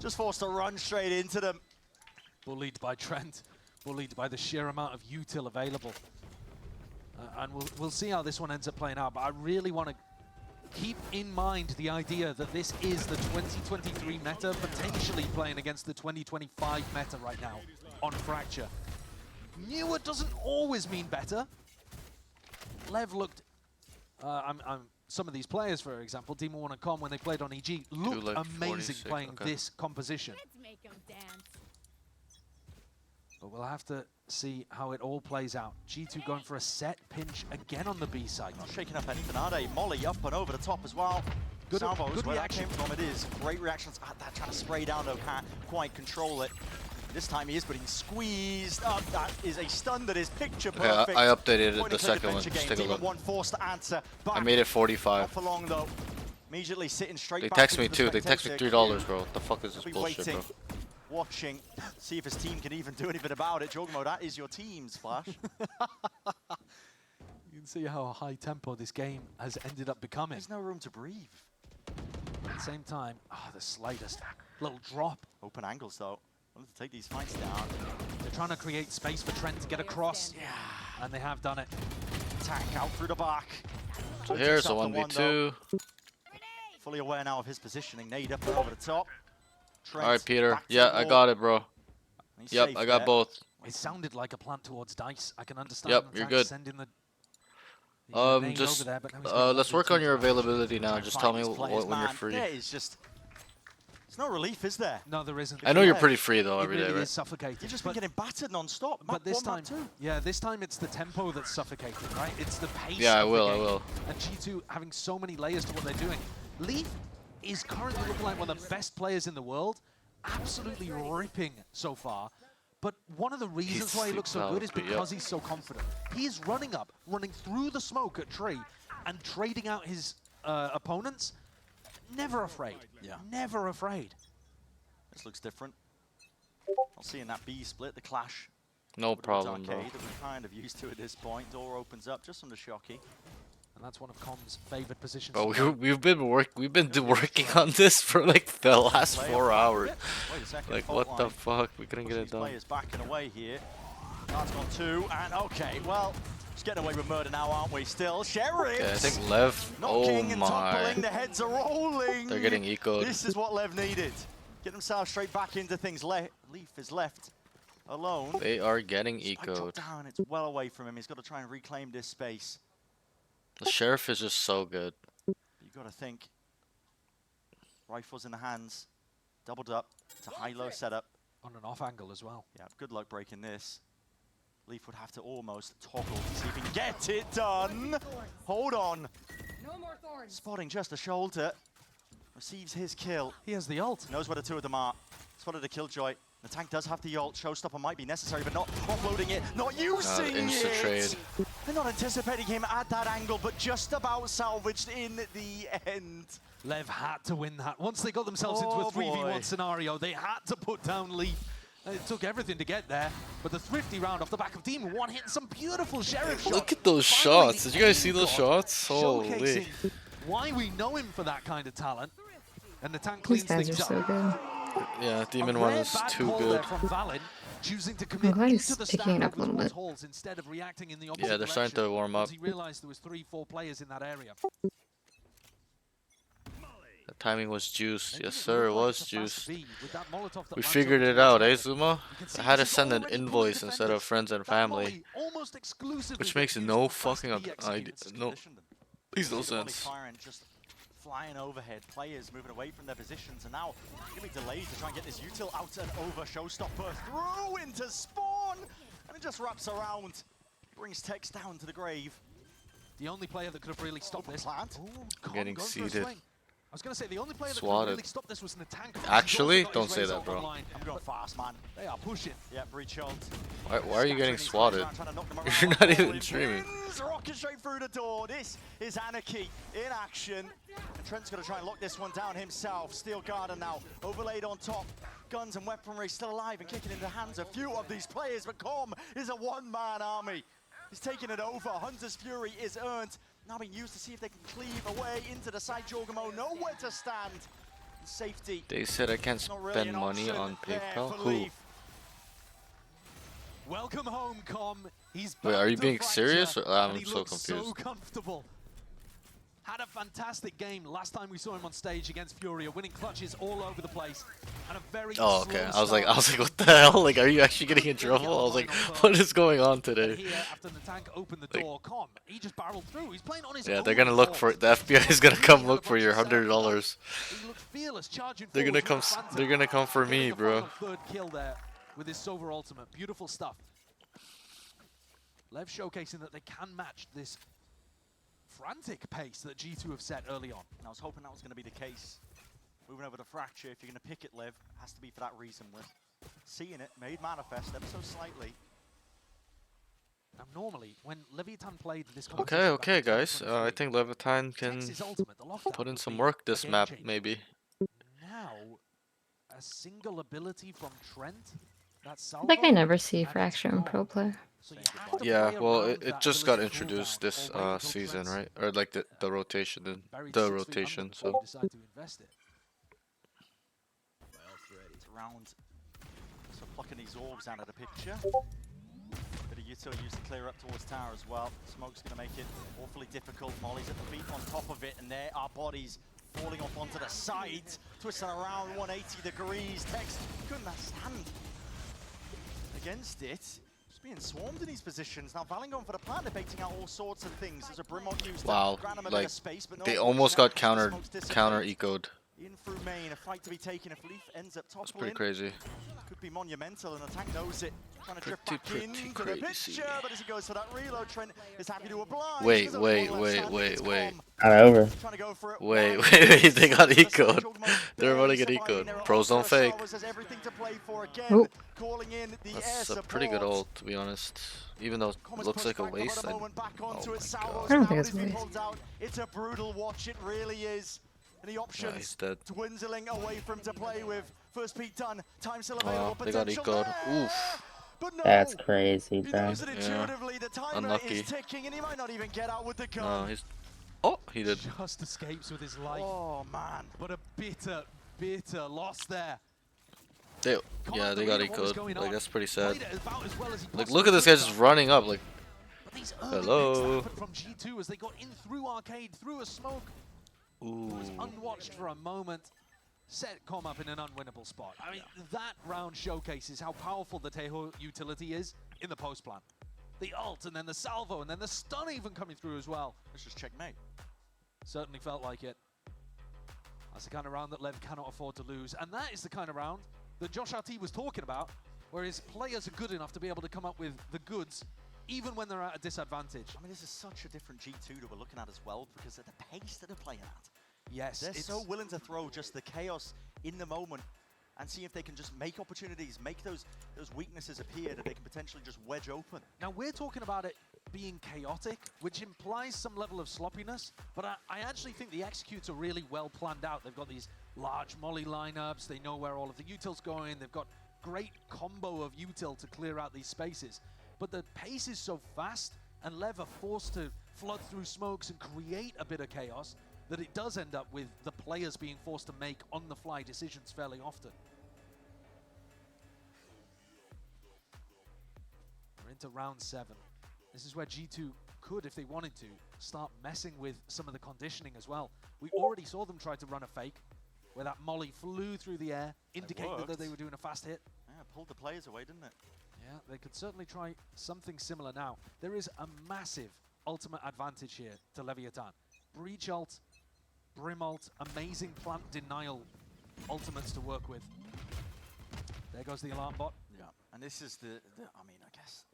just forced to run straight into them. Bullied by Trent, bullied by the sheer amount of util available. And we'll see how this one ends up playing out, but I really want to keep in mind the idea that this is the 2023 meta, potentially playing against the 2025 meta right now on Fracture. Newer doesn't always mean better. Lev looked, some of these players, for example, Demon 1 and Com, when they played on EG, looked like amazing 46, playing okay. this composition. Let's make 'em dance. But we'll have to see how it all plays out. G2 going for a set pinch again on the B side. Not shaking up anything, are they? Molly up and over the top as well. Salvo's good where reaction. that came from. It is great reactions at that, trying to spray down though, can't quite control it. This time he is, but he's squeezed up. That is a stun that is picture perfect. Okay, I updated Point the and click second one. adventure Just game. take a Demon look. 1 forced to answer back. I made it 45. Not for long though. Immediately sitting straight They back text me into the too. They text me spectator $3, queue. bro. What the fuck is this He'll be bullshit, waiting, bro? watching, see if his team can even do anything about it. Jogmo, that is your team, Splash. You can see how high tempo this game has ended up becoming. There's no room to breathe. At the same time, the slightest little drop. Open angles though. Want to take these fights down. They're trying to create space for Trent to get across. Yeah. And they have done it. Attack out through the back. So here's a 1v2. Fully aware now of his positioning. Nade up and over the top. Trent, Alright, Peter. back to Yeah, the I wall. got it, bro. He's Yep, safe I got there. both. It sounded like a plant towards Dice. I can understand. Yep, the you're fact good. sending the nade Just over there, but now he's got let's work on your 1v2 now. availability now. Just tell me These players, when you're man, free. There is just... There's no relief, is there? No, there isn't. I know you're pretty free though It every really day, is right? suffocating. You've just been getting battered non-stop. But this time, map two. yeah, this time it's the tempo that's suffocating, right? It's the pace. Yeah, I of the will, I game. will. And G2 having so many layers to what they're doing. Leaf is currently looking like one of the best players in the world. Absolutely ripping so far. But one of the reasons why he looks so good is because he's so confident. He is running up, running through the smoke at Tree, and trading out his opponents. Never afraid. Yeah. Never afraid. This looks different. I'll see in that B split, the clash. No with the problem, bro. arcade that we're kind of used to at this point. Door opens up just under Shocky. And that's one of Com's favored positions. Bro, we've been working on this for like the last 4 hours. Wait a second, Like fault what the line. fuck? We couldn't get it These done. players backing away here. That's gone 2, and okay, well, just getting away with murder now, aren't we? Still, Sheriff. Okay, I think Lev. Oh Knocking and my. toppling, the heads are rolling. They're getting ecoed. This is what Lev needed. Get themselves straight back into things. Leaf is left alone. They are getting Spike dropped ecoed. down. It's well away from him. He's got to try and reclaim this space. The sheriff is just so good. You've got to think. Rifles in the hands. Doubled up. It's a high-low setup. On an off angle as well. Yeah, good luck breaking this. Leaf would have to almost toggle to see if he can get it done. Hold on. No more thorns. Spotting just a shoulder. Receives his kill. He has the ult. Knows where the two of them are. Spotted a killjoy. The tank does have the ult. Showstopper might be necessary, but not offloading it. Not using insta trade. it. They're not anticipating him at that angle, but just about salvaged in the end. Lev had to win that. Once they got themselves into Oh, a 3v1 boy. scenario, they had to put down Leaf. And it took everything to get there. But the thrifty round off the back of Demon 1 hitting some beautiful sheriff shots. Look at those Finally, shots. Did you guys see those God, shots? Holy. Showcasing why we know him for that kind of talent. And the tank These cleans guys are things so up. good. Yeah, Demon A 1 rare is bad too call good. there from Valen, choosing to commit glad he's into the picking it stack up a little towards bit. halls instead of reacting in the opposite Yeah, they're starting to direction warm up. once he realized there was 3-4 players in that area. That timing was juice. Yes, sir, it was juice. We figured it out, eh, Zuma? I had to send an invoice instead of friends and family. Which makes no fucking idea. No. Please no sense. Flying overhead, players moving away from their positions, and now going to be delayed to try and get this util out and over. Showstopper through into spawn, and it just wraps around, brings Tex down to the grave. The only player that could have really stopped this. Getting seeded. I was going to say the only player that could Swatted. have really stopped this was Natank. Actually, don't say that, bro. I'm going fast, man. They are pushing. Yeah, breach ult. Why are you getting swatted? You're not even streaming. Rocket straight through the door. This is Anarchy in action. And Trent's going to try and lock this one down himself. Steel Garden now overlaid on top. Guns and weaponry still alive and kicking in the hands of few of these players. But Com is a one-man army. He's taking it over. Hunter's Fury is earned. Now being used to see if they can cleave away into the side. Jorgamo nowhere to stand. And safety. They said I can't spend money on PayPal. Who? Welcome home, Com. He's Wait, are you being serious? I'm so confused. So comfortable. Had a fantastic game last time we saw him on stage against Furia, winning clutches all over the place. And a very Oh, okay. I was like, what the hell? Like, are you actually getting in trouble? I was like, what is going on today? Here, after the tank opened the door, Com, he just barreled through. He's playing on his Yeah, they're gonna look for it. The FBI is gonna come look for your $100. They're gonna come for me, bro. Third kill there with his Silver ultimate. Beautiful stuff. Lev showcasing that they can match this frantic pace that G2 have set early on. And I was hoping that was going to be the case. Moving over to Fracture, if you're going to pick it, Liv, has to be for that reason. We're seeing it made manifest ever so slightly. Now, normally, when Leviathan played this Okay, guys. I think Leviathan can put in some work this map, maybe. Now, a single ability from Trent. I think I never see Fracture in pro play. Yeah, well, it just got introduced this season, right? Or like the rotation, so. It's around, so plucking these orbs out of the picture. Bit of util used to clear up towards tower as well. Smoke's going to make it awfully difficult. Molly's at the feet on top of it, and there are bodies falling off onto the sides, twisting around 180 degrees. Tex couldn't stand against it. Just being swarmed in these positions. Now Valen going for the plant, debating out all sorts of things. There's a Brimlock used Wow, to grant him a bit like, of space, but no they almost got counter dissipate. eco'd. In through main, a fight to be taken if Leaf ends up toppling. It's pretty crazy. Could be monumental, and the tank knows it. Trying to drift back into the picture, but as he goes for that reload, Trent is happy to oblige. Wait. Not over. Wait, they got eco'd. They're about to get eco'd. Pros don't fake. Oop. That's a pretty good ult, to be honest. Even though it looks like a waste. Oh my god. I don't think it's a waste. It's a brutal watch, it really is. And the options he's dead. dwindling away from to play with. First peak done, time still available. They got eco'd. Oof. But no, That's crazy, bro. Yeah. The timer Unlucky. is ticking, and he might not even get out with the gun. No, he's. Oh, he did. Just escapes with his life. Oh man. But a bitter loss there. They got eco'd. Like, that's pretty sad. Like, look at this guy just running up. Like, hello. From G2 as they got in through arcade, through a smoke. Ooh. Was unwatched for a moment. Set Com up in an unwinnable spot. I mean, that round showcases how powerful the Teho utility is in the post plan. The ult, and then the salvo, and then the stun even coming through as well. Let's just checkmate. Certainly felt like it. That's the kind of round that Lev cannot afford to lose. And that is the kind of round that Josh RT was talking about, where his players are good enough to be able to come up with the goods, even when they're at a disadvantage. I mean, this is such a different G2 that we're looking at as well, because of the pace that they're playing at. Yes, they're so willing to throw just the chaos in the moment and see if they can just make opportunities, make those weaknesses appear that they can potentially just wedge open. Now, we're talking about it being chaotic, which implies some level of sloppiness, but I actually think the executes are really well planned out. They've got these large molly lineups, they know where all of the util's going, they've got great combo of util to clear out these spaces. But the pace is so fast, and Lev are forced to flood through smokes and create a bit of chaos, that it does end up with the players being forced to make on-the-fly decisions fairly often. We're into round 7. This is where G2 could, if they wanted to, start messing with some of the conditioning as well. We already saw them try to run a fake, where that molly flew through the air, indicating that they were doing a fast hit. Yeah, pulled the players away, didn't it? Yeah, they could certainly try something similar now. There is a massive ultimate advantage here to Leviathan. Breach ult, Brim ult, amazing plant denial ultimates to work with. There goes the alarm bot. Yeah, and this is the I mean, I guess,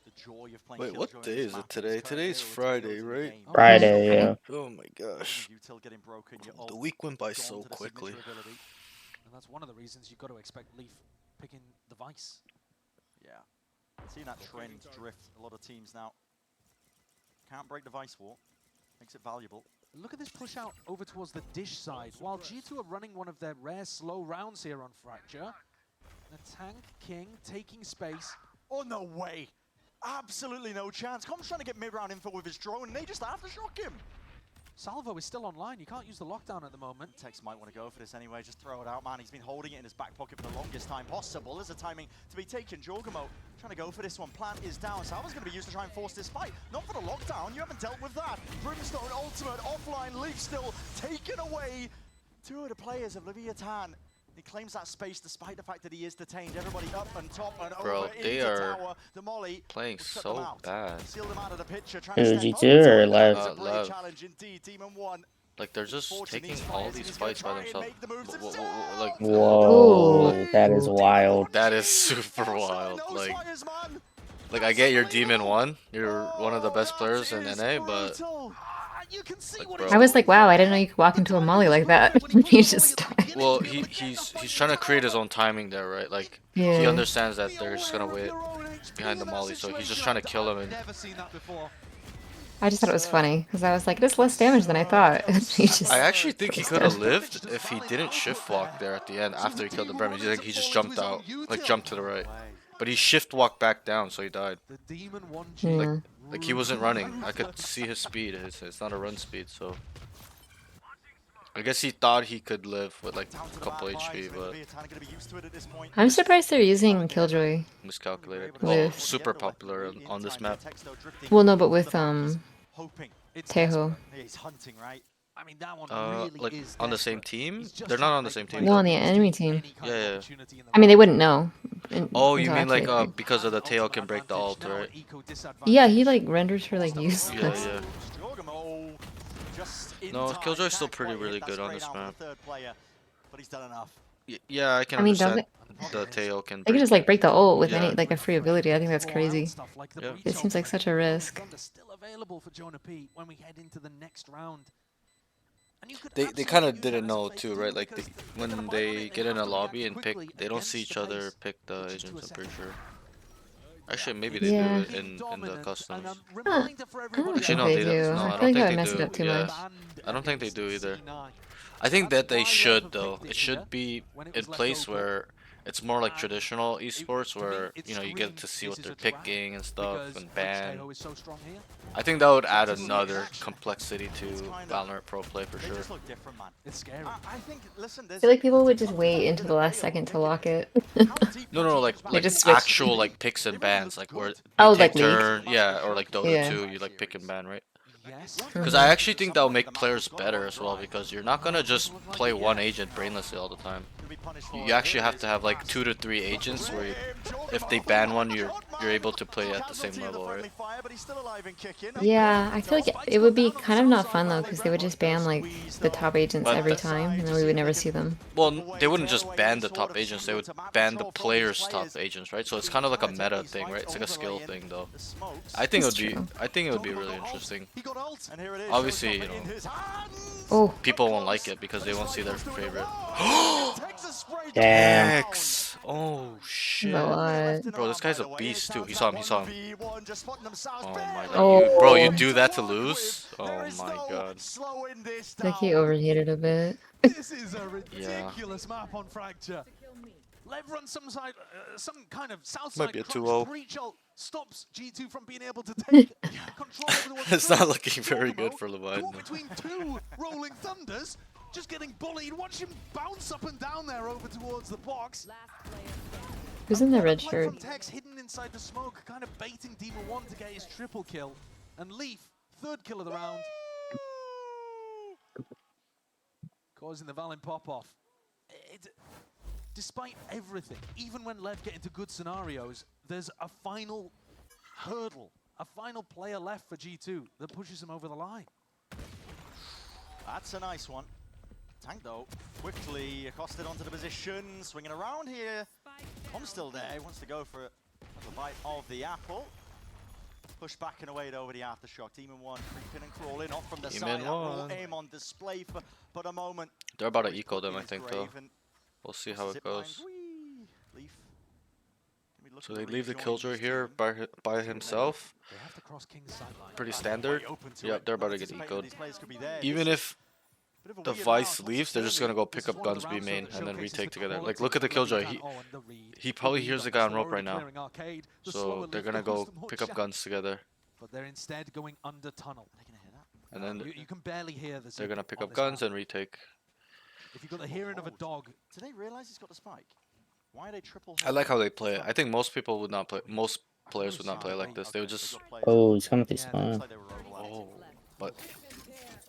the joy of playing. Wait, what day is it today? Today's Friday, right? Friday, yeah. Oh my gosh. The week went by so quickly. And that's one of the reasons you've got to expect Leaf picking the Vice. Yeah. Seeing that trend drift, a lot of teams now can't break the Vice wall. Makes it valuable. Look at this push out over towards the dish side. While G2 are running one of their rare slow rounds here on Fracture. The Tank King taking space. Oh, no way. Absolutely no chance. Com's trying to get mid-round info with his drone, and they just aftershock him. Salvo is still online. You can't use the lockdown at the moment. Tex might want to go for this anyway. Just throw it out, man. He's been holding it in his back pocket for the longest time possible. There's a timing to be taken. Jorgamo trying to go for this one. Plant is down. Salvo's going to be used to try and force this fight. Not for the lockdown. You haven't dealt with that. Brimstone ultimate offline. Leaf still taken away. Two of the players of Leviathan. He claims that space despite the fact that he is detained. Everybody up and top and over they into are tower. The molly playing so bad. Seal them out of the picture. G2 or Lev? Lev. Challenge indeed. Demon 1. Like, they're just taking all these fights by themselves. Like, Whoa, that is wild. That is super wild. Like I get your Demon 1. You're one of the best players in NA, but... Like, I was like, wow, I didn't know you could walk into a molly like that. He just died. Well, he's trying to create his own timing there, right? Like, he Yeah. understands that they're just gonna wait behind the molly, so he's just trying to kill him. And I just thought it was funny because I was like, it is less damage than I thought. He just I actually think he could have lived if he didn't shift walk there at the end after he killed the Bremen. He just jumped out, like jumped to the right. But he shift walked back down, so he died. Like he wasn't running. I could see his speed. It's not a run speed, so I guess he thought he could live with like a couple HP, but I'm surprised they're using Killjoy. Miscalculated. With- Oh, super popular on this map. Well, no, but with Tejo. He's hunting, right? I mean, that one Like on the same team? They're not on the same team. Well, on the enemy team. Yeah. I mean, they wouldn't know. Oh, you mean exactly. like because of the tail can break the ult, right? Yeah, he like renders her like useless. Yeah. No, Killjoy's still pretty really good on this map. But he's done enough. Yeah, I can I mean, don't understand the tail can They could break. just like break the ult with Yeah. any like a free ability. I think that's crazy. Yeah. It seems like such a risk. Still available for Jonah P when we head into the next round. They kind of didn't know too, right? Like when they get in a lobby and pick, they don't see each other pick the agents. I'm pretty sure. Actually, maybe they Yeah. do it in the customs. Huh. I don't Actually, think no, they do. No, I I feel don't like I think would they mess do. it up too much. I don't think they do either. I think that they should though. It should be in place where it's more like traditional esports, where you know you get to see what they're picking and stuff and ban. I think that would add another complexity to Valorant pro play for sure. It's scary. I think, listen, I feel like people would just wait until the last second to lock it. No, like just switch. actual like picks and bans, like where Oh, you take like League? turn, yeah, or like Dota Yeah. 2, you like pick and ban, right? Yes. Because I actually think that'll make players better as well, because you're not gonna just play one agent brainlessly all the time. You actually have to have like 2 to 3 agents where if they ban one, you're able to play at the same level, right? Yeah, I feel like it would be kind of not fun though, because they would just ban like the top agents But every time, and then we would never see them. Well, they wouldn't just ban the top agents, they would ban the players' top agents, right? So it's kind of like a meta thing, right? It's like a skill thing though. I think it would be really interesting. Obviously, you know, people won't like it because they won't see their favorite. Damn. X. Oh shit. What? Bro, this guy's a beast too. He saw him. Oh my god. Oh. Bro, you do that to lose? Oh my god. Like he overheated a bit. This is a Yeah. ridiculous map on Fracture. Lev runs some kind of south Might side be a crux 2-0. breach ult stops G2 from being able to take control over the one. It's not looking very good for Leviathan. Caught between two rolling thunders, just getting bullied. Watch him bounce up and down there over towards the box. Who's in the red shirt? Tex hidden inside the smoke, kind of baiting Demon 1 to get his triple kill. And Leaf, third kill of the round. Causing the Valen pop-off. Despite everything, even when Lev get into good scenarios, there's a final hurdle, a final player left for G2 that pushes him over the line. That's a nice one. Tank though, quickly accosted onto the position, swinging around here. Tom's still there, he wants to go for a bite of the apple. Push back and away over the aftershock. Demon 1 creeping and crawling off from the side. Will aim on display for a moment. They're about to eco them, I think, though. We'll see how it goes. So they leave the Killjoy here by himself. Pretty standard. Yep, they're about to get ecoed. Even if the Vice leaves, they're just gonna go pick up guns B main and then retake together. Like, look at the Killjoy. He probably hears the guy on rope right now. So they're gonna go pick up guns together. But they're instead going under tunnel. And then you can barely hear the they're gonna pick up guns and retake. If you've got the hearing of a dog. Do they realize he's got the spike? Why are they triple? I like how they play it. I think most people would not play. Most players would not play like this. They would just. Oh, he's coming through spawn. Oh, but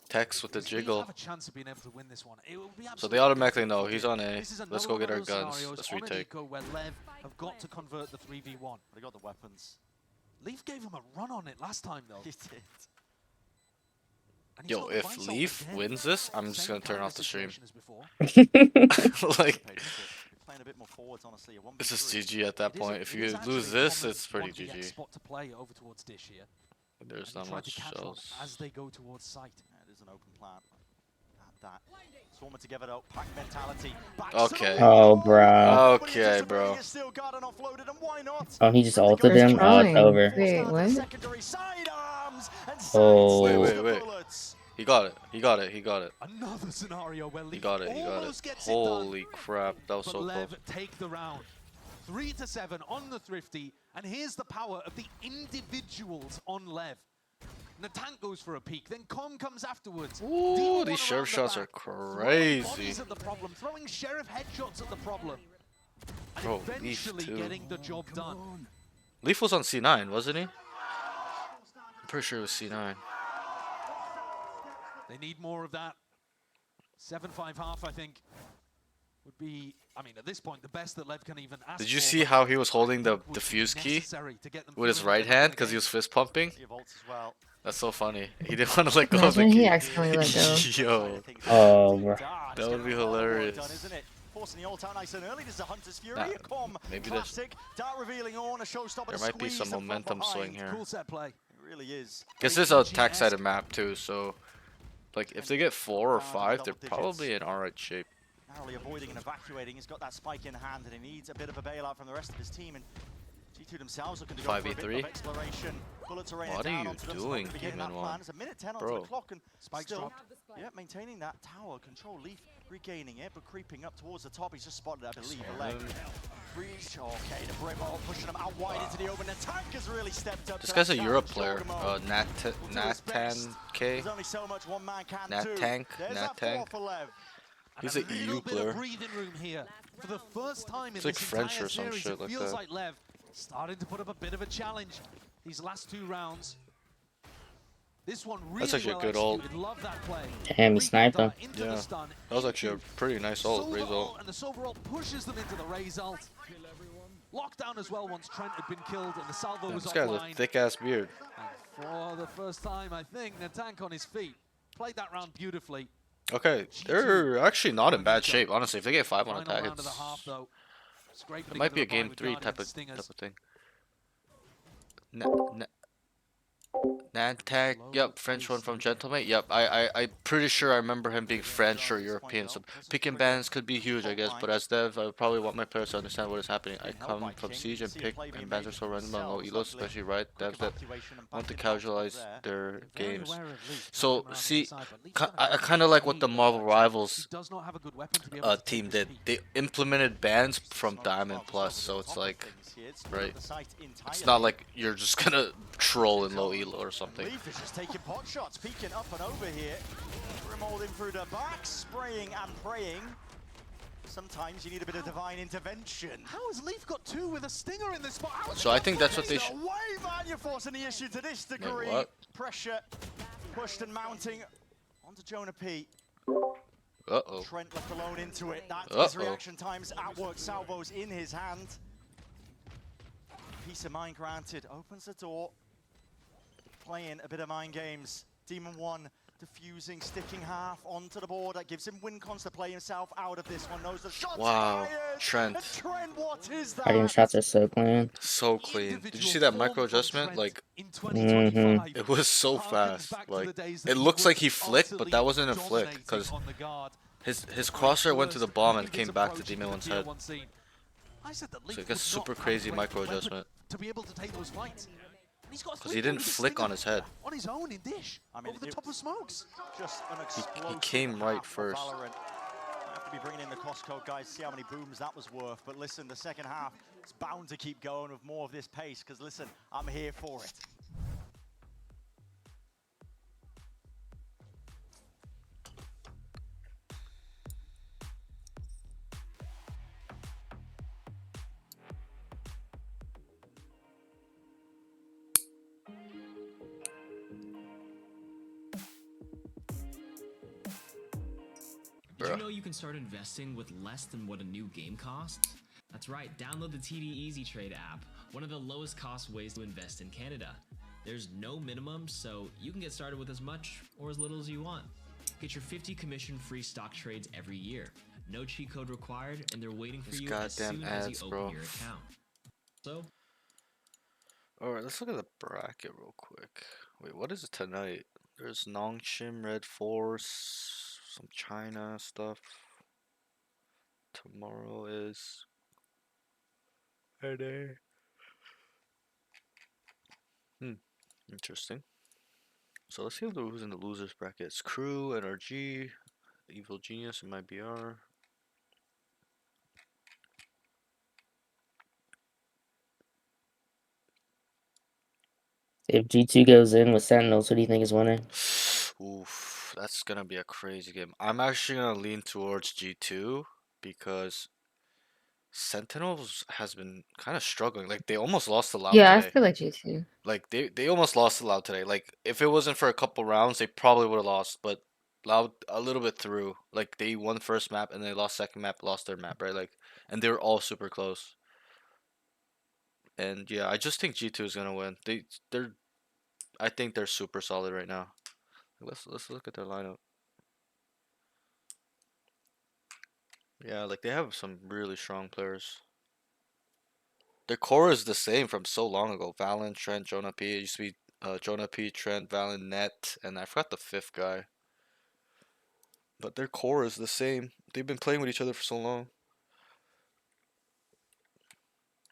Tex with the jiggle. Have a chance of being able to win this one. It will be So they automatically know he's on A. Let's go get our guns. Let's on retake. Eco where Lev have got to convert the 3v1. They got the weapons. Leaf gave him a run on it last time though. He did. Yo, if Leaf wins this, I'm just gonna turn off the stream. Like, Playing a bit more forwards, honestly. this is GG at that point. If you lose this, it's pretty GG. Spot to play over towards Dish here. There's not much else. As they go towards site. It is an open plan. That. Swarming together though, pack mentality. Okay. Oh, bro. Okay, bro. Oh, he just ulted him. Oh, it's over. Wait, what? Oh. Wait. He got it. He got it. He got it. Another scenario where He got it. He got it. Holy crap. That was so close. Lev take the round. 3-7 on the Thrifty. And here's the power of the individuals on Lev. Natank goes for a peek, then Com comes afterwards. Ooh, these sheriff shots are crazy. At the problem, throwing sheriff headshots at the problem. And Bro, Leaf eventually too. getting the job done. Leaf was on C9, wasn't he? I'm pretty sure it was C9. They need more of that. 7-5 half, I think, would be, I mean, at this point, the best that Lev can even ask. Did you see how he was holding the defuse key with his right hand because he was fist pumping? That's so funny. He didn't want to let go of the Imagine key. he accidentally let go. Yo. Oh, bro. That would be hilarious. Forcing the ult out nice and early. This is a Hunter's Fury. Nah, A Com maybe classic. Dart revealing on a showstopper. There might be some momentum swing here. Cool set play. It really is. Guess this is a tax-sided map too, so like if they get 4 or 5, they're probably in alright shape. Narrowly avoiding and evacuating. He's got that spike in hand, and he needs a bit of a bailout from the rest of his team. And G2 themselves looking to go for a bit of exploration. Bullets are raining down onto them. Doing, Demon 1? It's a minute 10 onto Bro. the clock, and Spike's still, dropped. yeah, maintaining that tower control. Leaf regaining it, but creeping up towards the top. He's just spotted, I believe, a leg. Breach. Okay, the Brimble pushing him out wide into the open. The tank has really stepped up. This guy's a Europe player. Natan K. There's only so much one man can do. Nat-Tank. He's an EU player. Breathing room here. For the first time in It's like this French entire or some series, shit it like feels that. like Lev starting to put up a bit of a challenge these last 2 rounds. This one really That's actually a good ult. Love that play. Damn, he sniped him. Yeah, that was actually a pretty nice ult, Raze ult. And the Silver ult pushes them into the Raze ult. Lockdown as well once Trent had been killed and the salvo was This guy has offline. a thick-ass beard. And for the first time, I think, Natank on his feet. Played that round beautifully. Okay, they're actually not in bad shape, honestly. If they get 5 on Final attack, round of the half, though. it might be a game 3 type of thing. Nantag, yep, French one from Gentlemate, yep, I'm pretty sure I remember him being French or European, so picking bans could be huge, I guess, but as dev, I would probably want my players to understand what is happening. I come from Siege and pick, and bans are so random on low elos, especially right devs that want to casualize their games. So, see, I kind of like what the Marvel Rivals team did. They implemented bans from Diamond Plus, so it's like, right, it's not like you're just gonna troll in low elo or something. Leaf is just taking pot shots, peeking up and over here. Remolding through the back, spraying and praying. Sometimes you need a bit of divine intervention. How has Leaf got 2 with a stinger in this spot? So I think that's what they should. Way, man, you're forcing the issue to this degree. what? Pressure pushed and mounting onto Jonah P. Uh-oh. Trent left alone into it. That's his reaction times at work. Salvos in his hand. Peace of mind granted. Opens the door. Playing a bit of mind games. Demon 1 diffusing, sticking half onto the board. That gives him win cons to play himself out of this one. Knows the shots. Wow, fired. Trent. And Trent, what is that? Guardian shots are so clean. So clean. Did you see that micro adjustment? Like, it was so fast. Like, it looks like he flicked, but that wasn't a flick because his crosshair went to the bomb and came back to Demon 1's head. So it gets super crazy micro adjustment. To be able to take those fights. Because he didn't flick on his head. On his own in dish. I mean, over the top of smokes. Just an He came right first. Valorant. I have to be bringing in the cost code, guys, see how many booms that was worth. But listen, the second half is bound to keep going with more of this pace. Because listen, I'm here for it. Did you know you can start investing with less than what a new game costs? That's right, download the TD Easy Trade app, one of the lowest cost ways to invest in Canada. There's no minimum, so you can get started with as much or as little as you want. Get your 50 commission-free stock trades every year. No cheat code required, and they're waiting for you as soon as you open your account. So, alright, let's look at the bracket real quick. Wait, what is it tonight? There's Nongshim, Red Force, some China stuff. Tomorrow is Friday. Interesting. So let's see who's in the losers bracket. It's Crew, NRG, Evil Genius, and MyBR. If G2 goes in with Sentinels, who do you think is winning? Oof, that's gonna be a crazy game. I'm actually gonna lean towards G2 because Sentinels has been kind of struggling. Like they almost lost to Loud Yeah, today. I feel like you too. Like they almost lost to Loud today. Like if it wasn't for a couple rounds, they probably would have lost. But Loud a little bit through. Like they won first map and they lost second map, lost third map, right? Like and they were all super close. And yeah, I just think G2 is gonna win. I think they're super solid right now. Let's look at their lineup. Yeah, like they have some really strong players. Their core is the same from so long ago. Valen, Trent, Jonah P. It used to be Jonah P, Trent, Valen, Net, and I forgot the fifth guy. But their core is the same. They've been playing with each other for so long.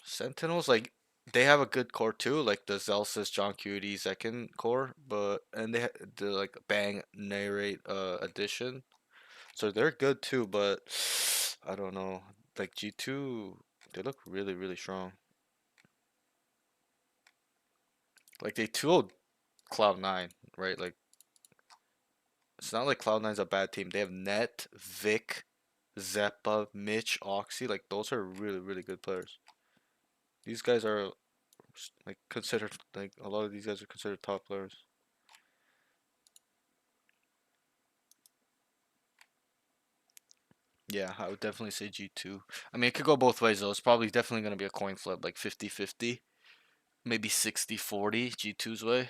Sentinels, like they have a good core too, like the Zelsis, John Cutie, second core, and they the like Bang Narrate addition. So they're good too, but I don't know. Like G2, they look really, really strong. Like they 2-0'd Cloud9, right? Like it's not like Cloud9's a bad team. They have Net, Vic, Zeppa, Mitch, Oxy. Like those are really, really good players. These guys are like considered like a lot of these guys are considered top players. Yeah, I would definitely say G2. I mean, it could go both ways though. It's probably definitely going to be a coin flip, like 50-50. Maybe 60-40 G2's way,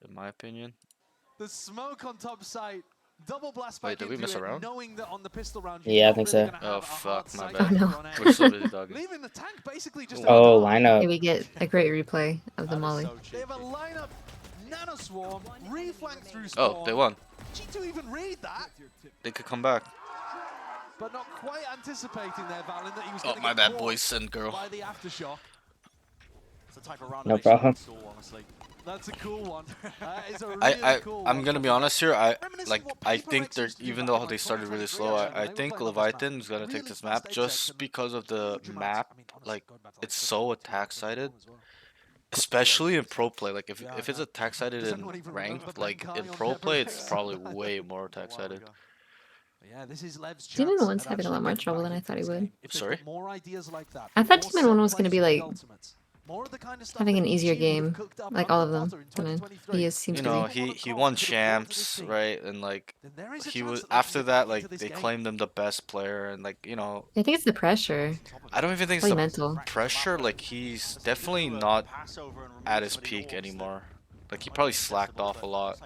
in my opinion. The smoke on top site. Double blast back. Wait, did we miss a round? Knowing that on the pistol round, Yeah, I think so. Oh fuck, my Oh, bad. no. We're so busy talking. Leaving the tank basically just Oh, lineup. Maybe we get a great replay of the Molly. They have a lineup, nano swarm, reflank through spawn. Oh, they won. G2 even read that, They could come back. but not quite anticipating there, Valen, that he was Oh, going to my get bad, caught boys and girl. by the aftershock. It's the type of round No that problem. makes you look sore, honestly. That's a cool one. It's a really cool I'm one. gonna be honest here. I think they're even though they started really slow. I think Leviathan is gonna take this map just because of the map. Like it's so attack sided, especially in pro play. Like if it's attack sided in ranked, like in pro play, it's probably way more attack sided. Yeah, this is Lev's Demon chance 1's at having a lot actually more getting trouble back than I into thought he this would. game. If they've Sorry? got more ideas like that, I thought more Demon 1 was set going to be plays for like the ultimates, more of the kind of stuff having that an each easier team would have game, cooked up like around all of the them. water in Than 2023. he seems You to know, be. he won champs, right? And like he was after that, like they claimed him the best player, and like you know, I think it's the pressure. I don't even think it's Probably the mental. pressure. Like he's definitely not at his peak anymore. Like he probably slacked off a lot.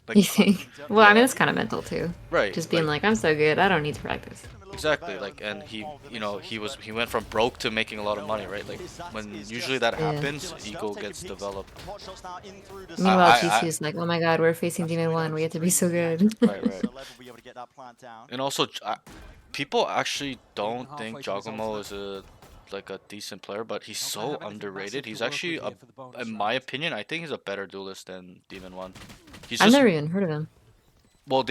Like You think? Well, I mean, it's kind of mental too. right, Just being like, I'm so good, I don't need to practice. exactly. Like and he, you know, he went from broke to making a lot of money, right? Like when usually that Yeah. happens, ego gets developed. Meanwhile, G2's like, oh my god, we're facing Demon 1, we have to be so good. Right, right. And also, people actually don't think Giacomo is a decent player, but he's so underrated. He's actually, in my opinion, I think he's a better duelist than Demon 1. He's I've just, never even heard of him. well,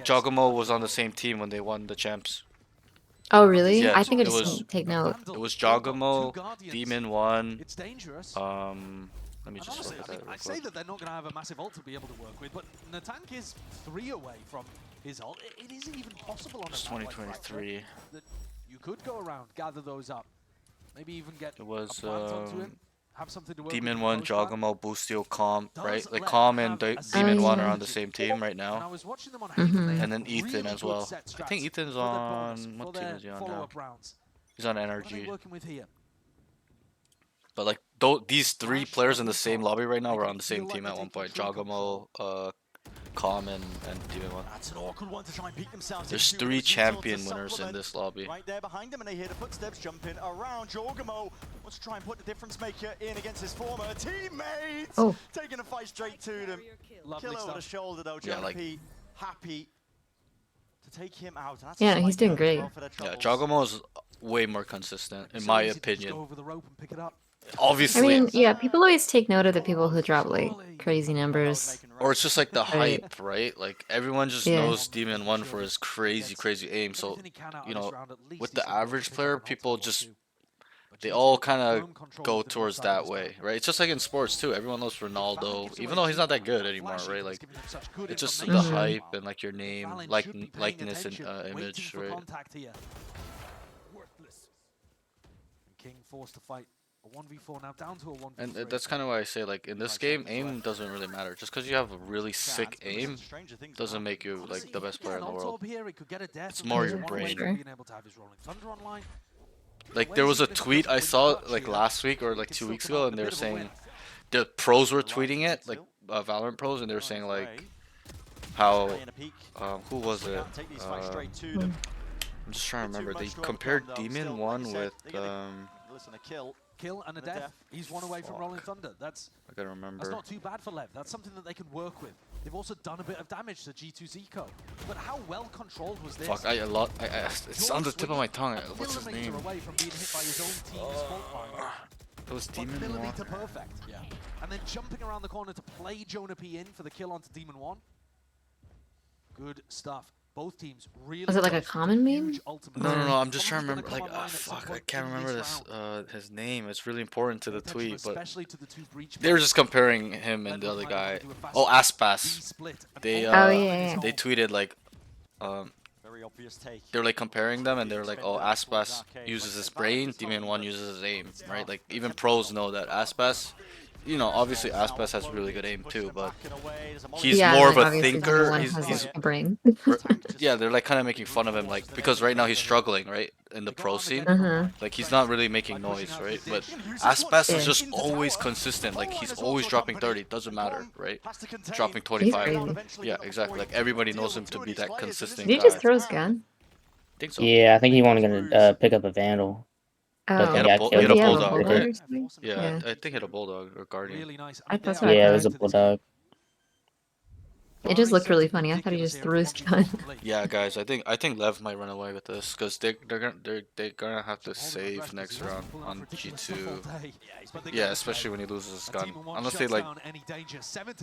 Giacomo was on the same team when they won the champs. Oh, really? Yeah, I think I it just was didn't take note. it was Giacomo, Demon 1. It's dangerous. Let me just look at that real I say quick. that they're not going to have a massive ult to be able to work with, but Natank is 3 away from his ult. It isn't even possible on a It's map like Fracture 2023. that you could go around, gather those up, maybe even get It was a plant onto him, have something to work with Demon in 1, the post-ban. Giacomo, Boostio, Calm, right? Does Like Lev Calm and have a Demon 1 are yeah. on the same team right And I now. was watching them on Haven, And then Ethan really as good well. set I think strats Ethan's for their bonus, on, for what team their is he on now? follow-up rounds. He's on What are they Energy. working with here? But like these 3 players in the same lobby right now were on the same team at one point. Giacomo, Calm, and Demon 1. That's an awkward one to try and beat themselves There's into. 3 It's champion Util to winners in supplement. this lobby. Right there behind him, and they hear the footsteps jumping around. Giacomo wants to try and put the difference maker in against his former teammate. Oh. Taking a fight straight to them. Lovely Kill over the stuff. shoulder though. Yeah, like- JP happy to take him out. And that's Yeah, a he's slight doing nerve as great. well for their Yeah, troubles. Giacomo is way more consistent, in So my easy to just opinion. go over the rope and pick it up. Obviously. I mean, yeah, people always take note of the people who drop like crazy numbers. Or it's just like the Right. hype, right? Like everyone just Yeah. knows Demon 1 for his crazy aim. So, you know, with the average player, people just they all kind of go towards that way, right? It's just like in sports too. Everyone knows Ronaldo, even though he's not that good anymore, right? Like it's just the hype and like your name, likeness and image, right? King forced to fight a 1v4 now down to a 1v3. And that's kind of why I say like in this game, aim doesn't really matter. Just because you have a really sick aim doesn't make you like the best player in the world. It's more your brain. Like there was a tweet I saw like last week or like 2 weeks ago, and they were saying the pros were tweeting it, like Valorant pros, and they were saying like how who was it? I'm just trying to remember. They compared Demon 1 with Kill and a death. He's 1 away from Rolling Thunder. That's I gotta remember. That's not too bad for Lev. That's something that they can work with. They've also done a bit of damage to G2's eco. But how well controlled was this? Fuck, it's on the tip of my tongue. What's his name? Away from being hit by his own team's fault line. It was But Demon 1. millimeter perfect. Yeah. And then jumping around the corner to play Jonah P in for the kill onto Demon 1. Good stuff. Both teams really. Was it like a common meme? No. I'm just trying to remember. Like, fuck, I can't remember his name. It's really important to the tweet, but they were just comparing him and the other guy. Oh, Aspas. They they tweeted like, they're like comparing them, and they're like, oh, Aspas uses his brain, Demon 1 uses his aim, right? Like even pros know that Aspas. You know, obviously Aspas has really good aim too, but he's more of a thinker. He's a brain. Yeah, they're like kind of making fun of him, like because right now he's struggling, right, in the pro scene. Like he's not really making noise, right? But Aspas is just always consistent. Like he's always dropping 30. Doesn't matter, right? Dropping 25. Yeah, exactly. Like everybody knows him to be that consistent. Did he just throw his gun? I think so. Yeah, I think he wanted to pick up a Vandal. Oh. He had a bulldog, bulldog right? or something? Yeah, I think he had a bulldog or guardian. That's what I Yeah, it was a thought. bulldog. It just looked really funny. I thought he just threw his gun. Yeah, guys, I think Lev might run away with this because they're gonna have to save next round on G2. Yeah, especially when he loses his gun. Unless they like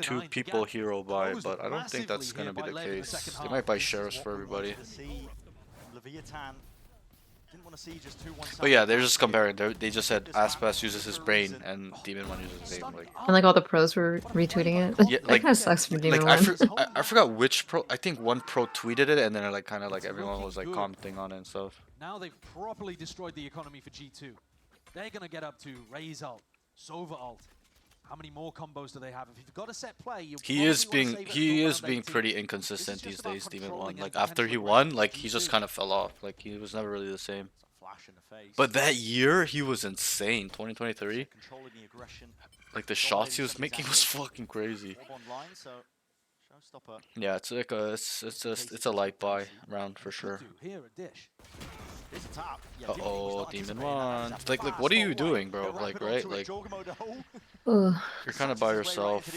2 people hero buy, but I don't think that's gonna be the case. They might buy sheriffs for everybody. Leviathan But yeah, they're just comparing. They just said Aspas uses his brain and Demon One uses his aim. Like, And like all the pros were retweeting it. yeah, That like, kind of sucks for Demon like One. I forgot which pro. I think one pro tweeted it, and then like kind of like everyone was like commenting on it and stuff. Now they've properly destroyed the economy for G2. They're gonna get up to Raze ult, Sova ult. How many more combos do they have? If you've got a set play, He is being pretty inconsistent these days, Demon One. Like after he won, like he just kind of fell off. Like he was never really the same. But that year he was insane. 2023. Like the shots he was making was fucking crazy. Yeah, it's like it's a light buy round for sure. Uh-oh, Demon One. Like what are you doing, bro? Like, right? Like you're kind of by yourself.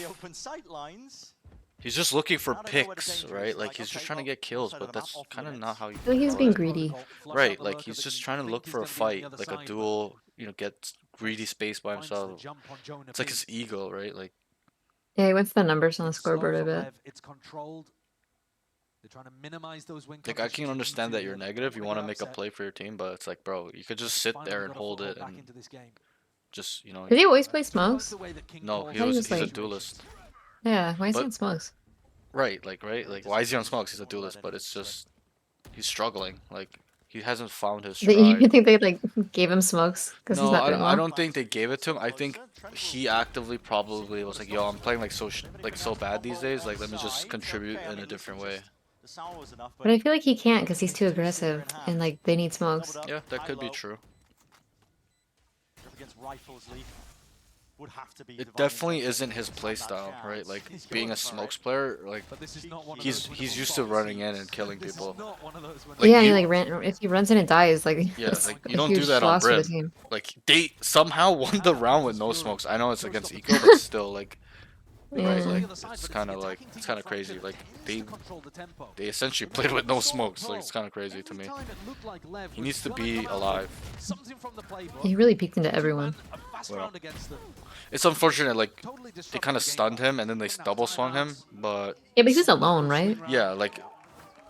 He's just looking for picks, right? Like he's just trying to get kills, but that's kind of not how you. I feel like he's being greedy. Right, like he's just trying to look for a fight, like a duel, you know, get greedy space by himself. It's like his ego, right? Like. Yeah, he went to the numbers on the scoreboard a bit. It's controlled. They're trying to minimize those win. Like I can understand that you're negative, you want to make a play for your team, but it's like, bro, you could just sit there and hold it and just, you know. Did he always play smokes? No, he's a duelist. Yeah, why is he on smokes? Right, like why is he on smokes? He's a duelist, but it's just he's struggling. Like he hasn't found his stride. You think they like gave him smokes because he's not doing well? I don't think they gave it to him. I think he actively probably was like, yo, I'm playing like so bad these days. Like let me just contribute in a different way. But I feel like he can't because he's too aggressive and like they need smokes. Yeah, that could be true. It definitely isn't his playstyle, right? Like being a smokes player, like he's used to running in and killing people. Like, yeah, if he runs in and dies, like yeah, like you don't do that on Brim. Like they somehow won the round with no smokes. I know it's against Eco, but still, like. Right, like it's kind of crazy. Like they essentially played with no smokes. Like it's kind of crazy to me. He needs to be alive. He really peeked into everyone. Well, it's unfortunate. Like they kind of stunned him and then they double swung him, but yeah, but he's alone, right? Yeah, like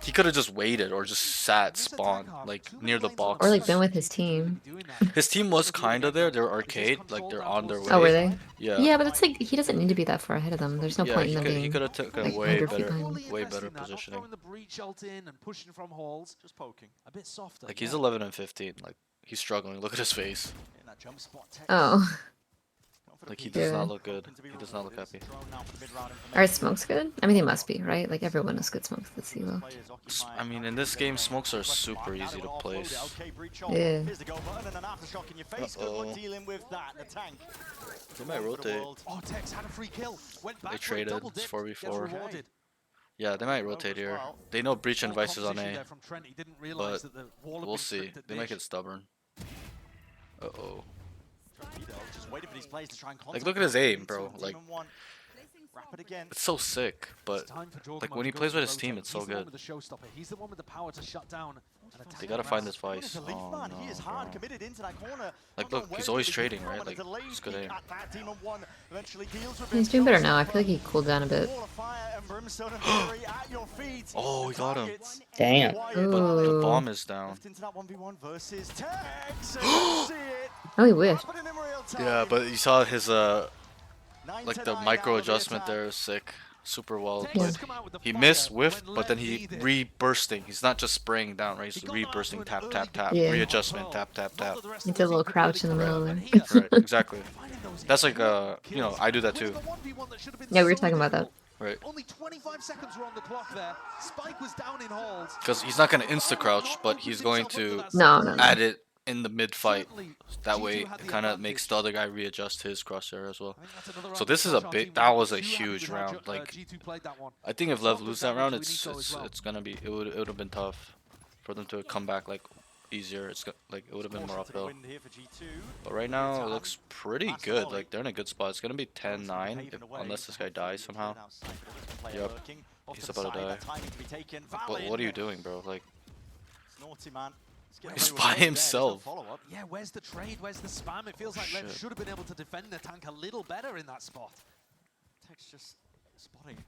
he could have just waited or just sat spawn like near the box. Or like been with his team. His team was kind of there. They're arcade, like they're on their way. Oh, were they? Yeah. Yeah, but it's like he doesn't need to be that far ahead of them. There's no point in them being. He could have taken like, way better positioning. Like he's 11 and 15. Like he's struggling. Look at his face. Oh. Like he does not look good. He does not look happy. Are smokes good? I mean, they must be, right? Like everyone knows good smokes at CeeLo. I mean, in this game, smokes are super easy to place. Yeah. Uh-oh. They might rotate. They traded. It's 4v4. Yeah, they might rotate here. They know Breach and Vice is on A, but we'll see. They might get stubborn. Uh-oh. Like, look at his aim, bro. Like, it's so sick, but like when he plays with his team, it's so good. They gotta find this Vice. Oh no, bro. Like, look, he's always trading, right? Like, it's good aim. He's doing better now. I feel like he cooled down a bit. Oh, he got him. Damn. But the bomb is down. Oh, he whiffed. Yeah, but you saw his like the micro adjustment there is sick. Super well played. He missed, whiffed, but then he re-bursting. He's not just spraying down, right? He's re-bursting, tap, tap, tap, readjustment, tap, tap, tap. He did a little crouch in the middle there. Right, exactly. That's like, you know, I do that too. Yeah, we were talking about that. Right. Only 25 seconds were on the clock there. Spike was down in halls. Because he's not going to insta-crouch, but he's going to no. add it in the mid-fight. That way, it kind of makes the other guy readjust his crosshair as well. So this is that was a huge round. Like, I think if Lev lose that round, it's gonna be, it would have been tough for them to come back like easier. It's like it would have been more uphill. But right now, it looks pretty good. Like they're in a good spot. It's gonna be 10-9 unless this guy dies somehow. Yep, he's about to die. What are you doing, bro? Like. He's by himself. Yeah, where's the trade? Where's the spam? It feels like Lev should have been able to defend the tank a little better in that spot. Tech's just spotting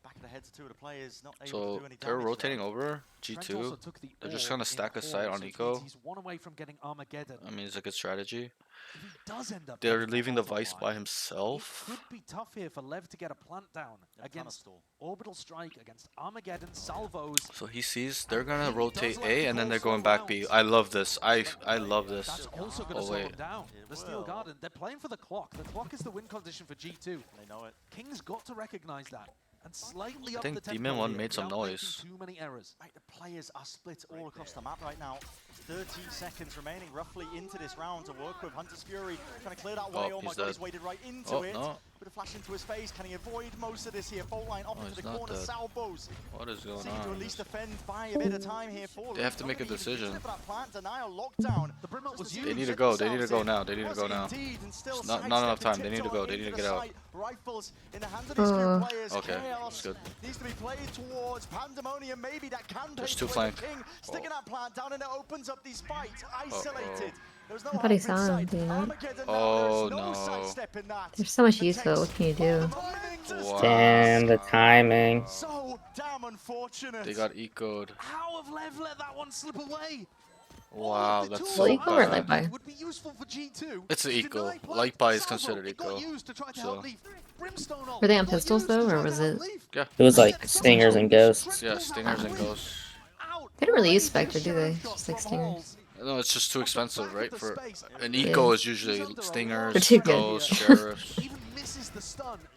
back of the heads of two of the players, not able to So do any they're damage rotating there. over G2. They're just gonna stack a site on Eco. He's one away from getting Armageddon. I mean, it's a good strategy. If he does end up They're getting leaving the bottom Vice line, by himself. Could be tough here for Lev to get a plant down against Orbital Strike, against Armageddon, Salvos. So he sees they're gonna rotate A and then they're going back B. I love this. I love this. That's also going to slow him down. The Steel Garden, they're playing for the clock. The clock is the win condition for G2. They know it. King's got to recognize that and slightly I up think the tempo Demon 1 here made some without making noise. Too many errors. Right, the players are split all across the map right now. 30 seconds remaining roughly into this round to work with. Hunter's Fury trying to clear that way. Oh my god, he's waded right into it. No. With a flash into his face, can he avoid most of this here? Fault line off into the not corner. dead. Salvos What is going seem on? to at least defend by a bit of time here for They have to make a decision. Plant denial lockdown. The Brimont was They need to go. They need to go now. They need to go now. It's not enough time. They need to go. They need to get out. Rifles in the hands of these few players. Okay, Chaos good. needs to be played towards Pandemonium. Maybe that can There's pay two to flank. King. Sticking that plant down and it opens up these fights. Isolated. There's no Nobody saw him, you know? Oh no. There's so much use though. What can you do? Wow. Damn, the timing. So damn unfortunate. They got ecoed. How have Lev let that one slip away? Wow, that's Well, so eco or bad. light by? Would be useful for G2. It's an eco. Light by is considered eco. So Were they on pistols though, or was it? yeah. It was like stingers and ghosts. Yeah, stingers and ghosts. They don't really use Spectre, do they? Just like stingers. No, it's just too expensive, right? For an eco is usually They're stingers, too good. ghosts, sheriffs.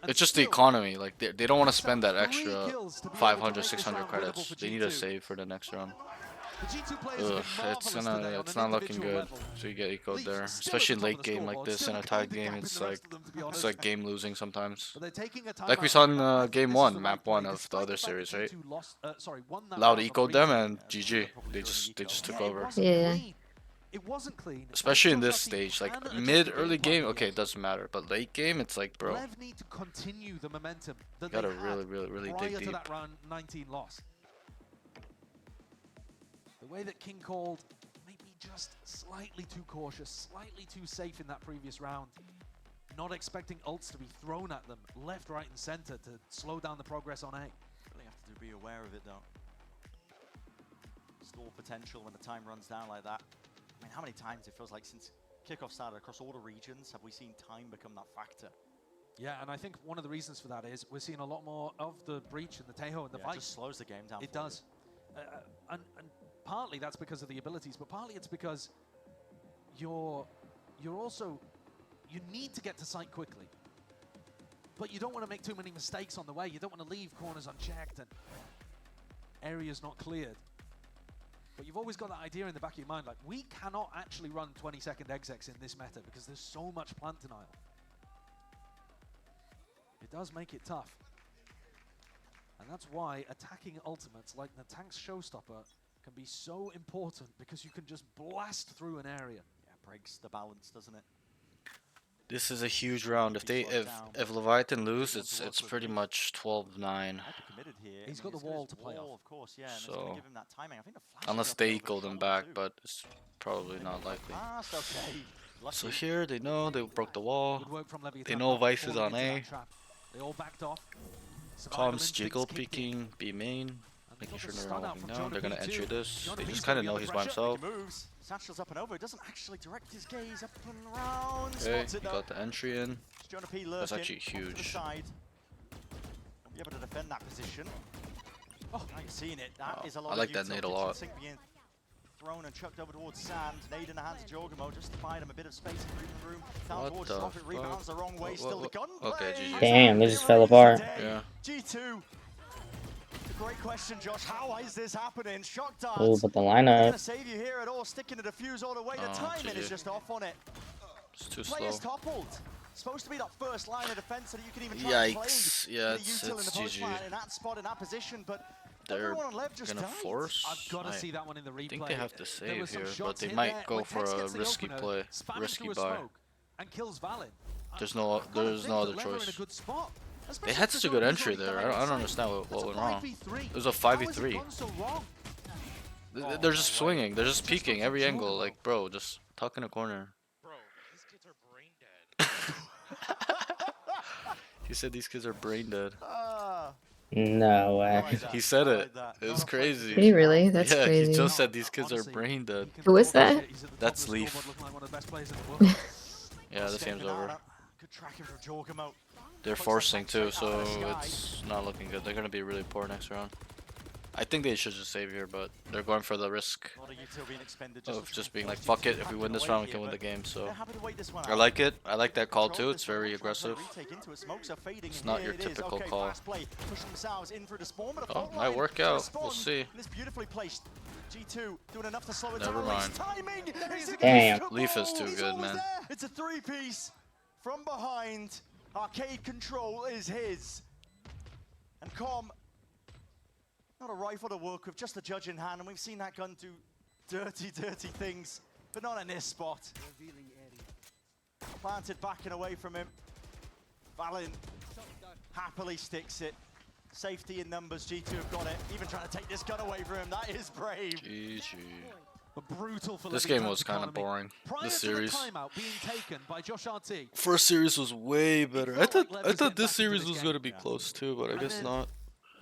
It's just the economy. Like they don't want to spend that extra 500, 600 credits. They need to save for the next round. Ugh, it's not looking good. So you get ecoed there, especially late game like this in a tied game. It's like game losing sometimes. Like we saw in game 1, map 1 of the other series, right? Loud ecoed them and GG. They just took over. Yeah. It wasn't clean. Especially in this stage, like early game, okay, it doesn't matter. But late game, it's like, bro, Lev need to continue the momentum that gotta they had really prior dig to deep. that round 19 loss. The way that King called, maybe just slightly too cautious, slightly too safe in that previous round. Not expecting ults to be thrown at them left, right, and center to slow down the progress on A. Really have to be aware of it though. Stall potential when the time runs down like that. I mean, how many times it feels like since Kickoff started across all the regions have we seen time become that factor? Yeah, and I think one of the reasons for that is we're seeing a lot more of the breach and the Tejo and the It fight. just slows the game down. It does. And partly that's because of the abilities, but partly it's because you need to get to site quickly. But you don't want to make too many mistakes on the way. You don't want to leave corners unchecked and areas not cleared. But you've always got that idea in the back of your mind, like, we cannot actually run 20-second execs in this meta because there's so much plant denial. It does make it tough. And that's why attacking ultimates like the tank's showstopper can be so important, because you can just blast through an area. Yeah, breaks the balance, doesn't it? This is a huge round. If Leviathan lose, it's pretty much 12-9. He's got the wall to play off. Of course, yeah, and it's So gonna give him that timing. I think the flash unless is up they over equal them shot back, too. but it's probably not likely. Okay. So here they know they broke the wall. Good work from Leviathan. They know Vice is on Falling into A. that trap. They all backed off. Comms Survival instincts jiggle kicked in. peeking, B main, making sure they're all walking down. Jonah They're gonna P2. entry this. Jonah They P's just gonna kind of be know under he's by pressure. himself. He moves. Satchel's up and over. It doesn't actually direct his gaze up and around. Okay, Spots it he though. got the entry in. Jonah P lurking. That's actually off to the huge. side. Won't be able to defend that position. Oh, now you're seeing it. That is a lot I like of that util. nade a Kitchen lot. Sink being thrown and chucked over towards Sand. Nade in the hands of Jorgamo just to buy him a bit of space in the room. Down What towards the Shroff. It rebounds the wrong way. Still the gunplay. Okay, GG. Damn, they just fell apart. Yeah. G2. Great question, Josh. How is this happening? Shock darts. Oh, but the Not lineup. gonna save you here at all. Sticking to the fuse all the way. The Oh, timing is GG. just off on it. It's too slow. Players toppled. Supposed to be that first line of defense so that you can even try and play. Yikes. Yeah, it's in the post GG. line in that spot, in that position, but They're everyone on Lev just gonna died. force. I've got to see that one in the replay. I think they have to There save was some here, but shots they in might there go when for Tex a gets the risky opener, play, spamming risky through a buy. smoke and kills Valin. There's no other They choice. They had such a good entry there. I don't understand what went wrong. It was a 5v3. They're just swinging. They're just peeking every angle. Like, bro, just tuck in a corner. Bro, these kids are brain dead. He said these kids are brain dead. No way. He said it. It was crazy. Did he really? That's yeah, crazy. he just said these kids are brain dead. Who is that? That's Leaf. Yeah, this game's over. Good tracking from Jorgamo. They're forcing too, so it's not looking good. They're gonna be really poor next round. I think they should just save here, but they're going for the risk of just being like, fuck it, if we win this round, we can win the game. So I like it. I like that call too. It's very aggressive. It's not your typical call. Oh, might work out. We'll see. Never mind. Damn. Leaf is too good, man. It's a three-piece from behind. Arcade control is his. And Com, not a rifle to work with, just a judge in hand, and we've seen that gun do dirty, dirty things, but not in this spot. Planted back and away from him. Valen happily sticks it. Safety in numbers, G2 have got it. Even trying to take this gun away from him, that is brave. GG. Brutal for This game was kind of boring. This series. being taken by Josh RT. First series was way better. I thought this series was gonna be close too, but I guess not.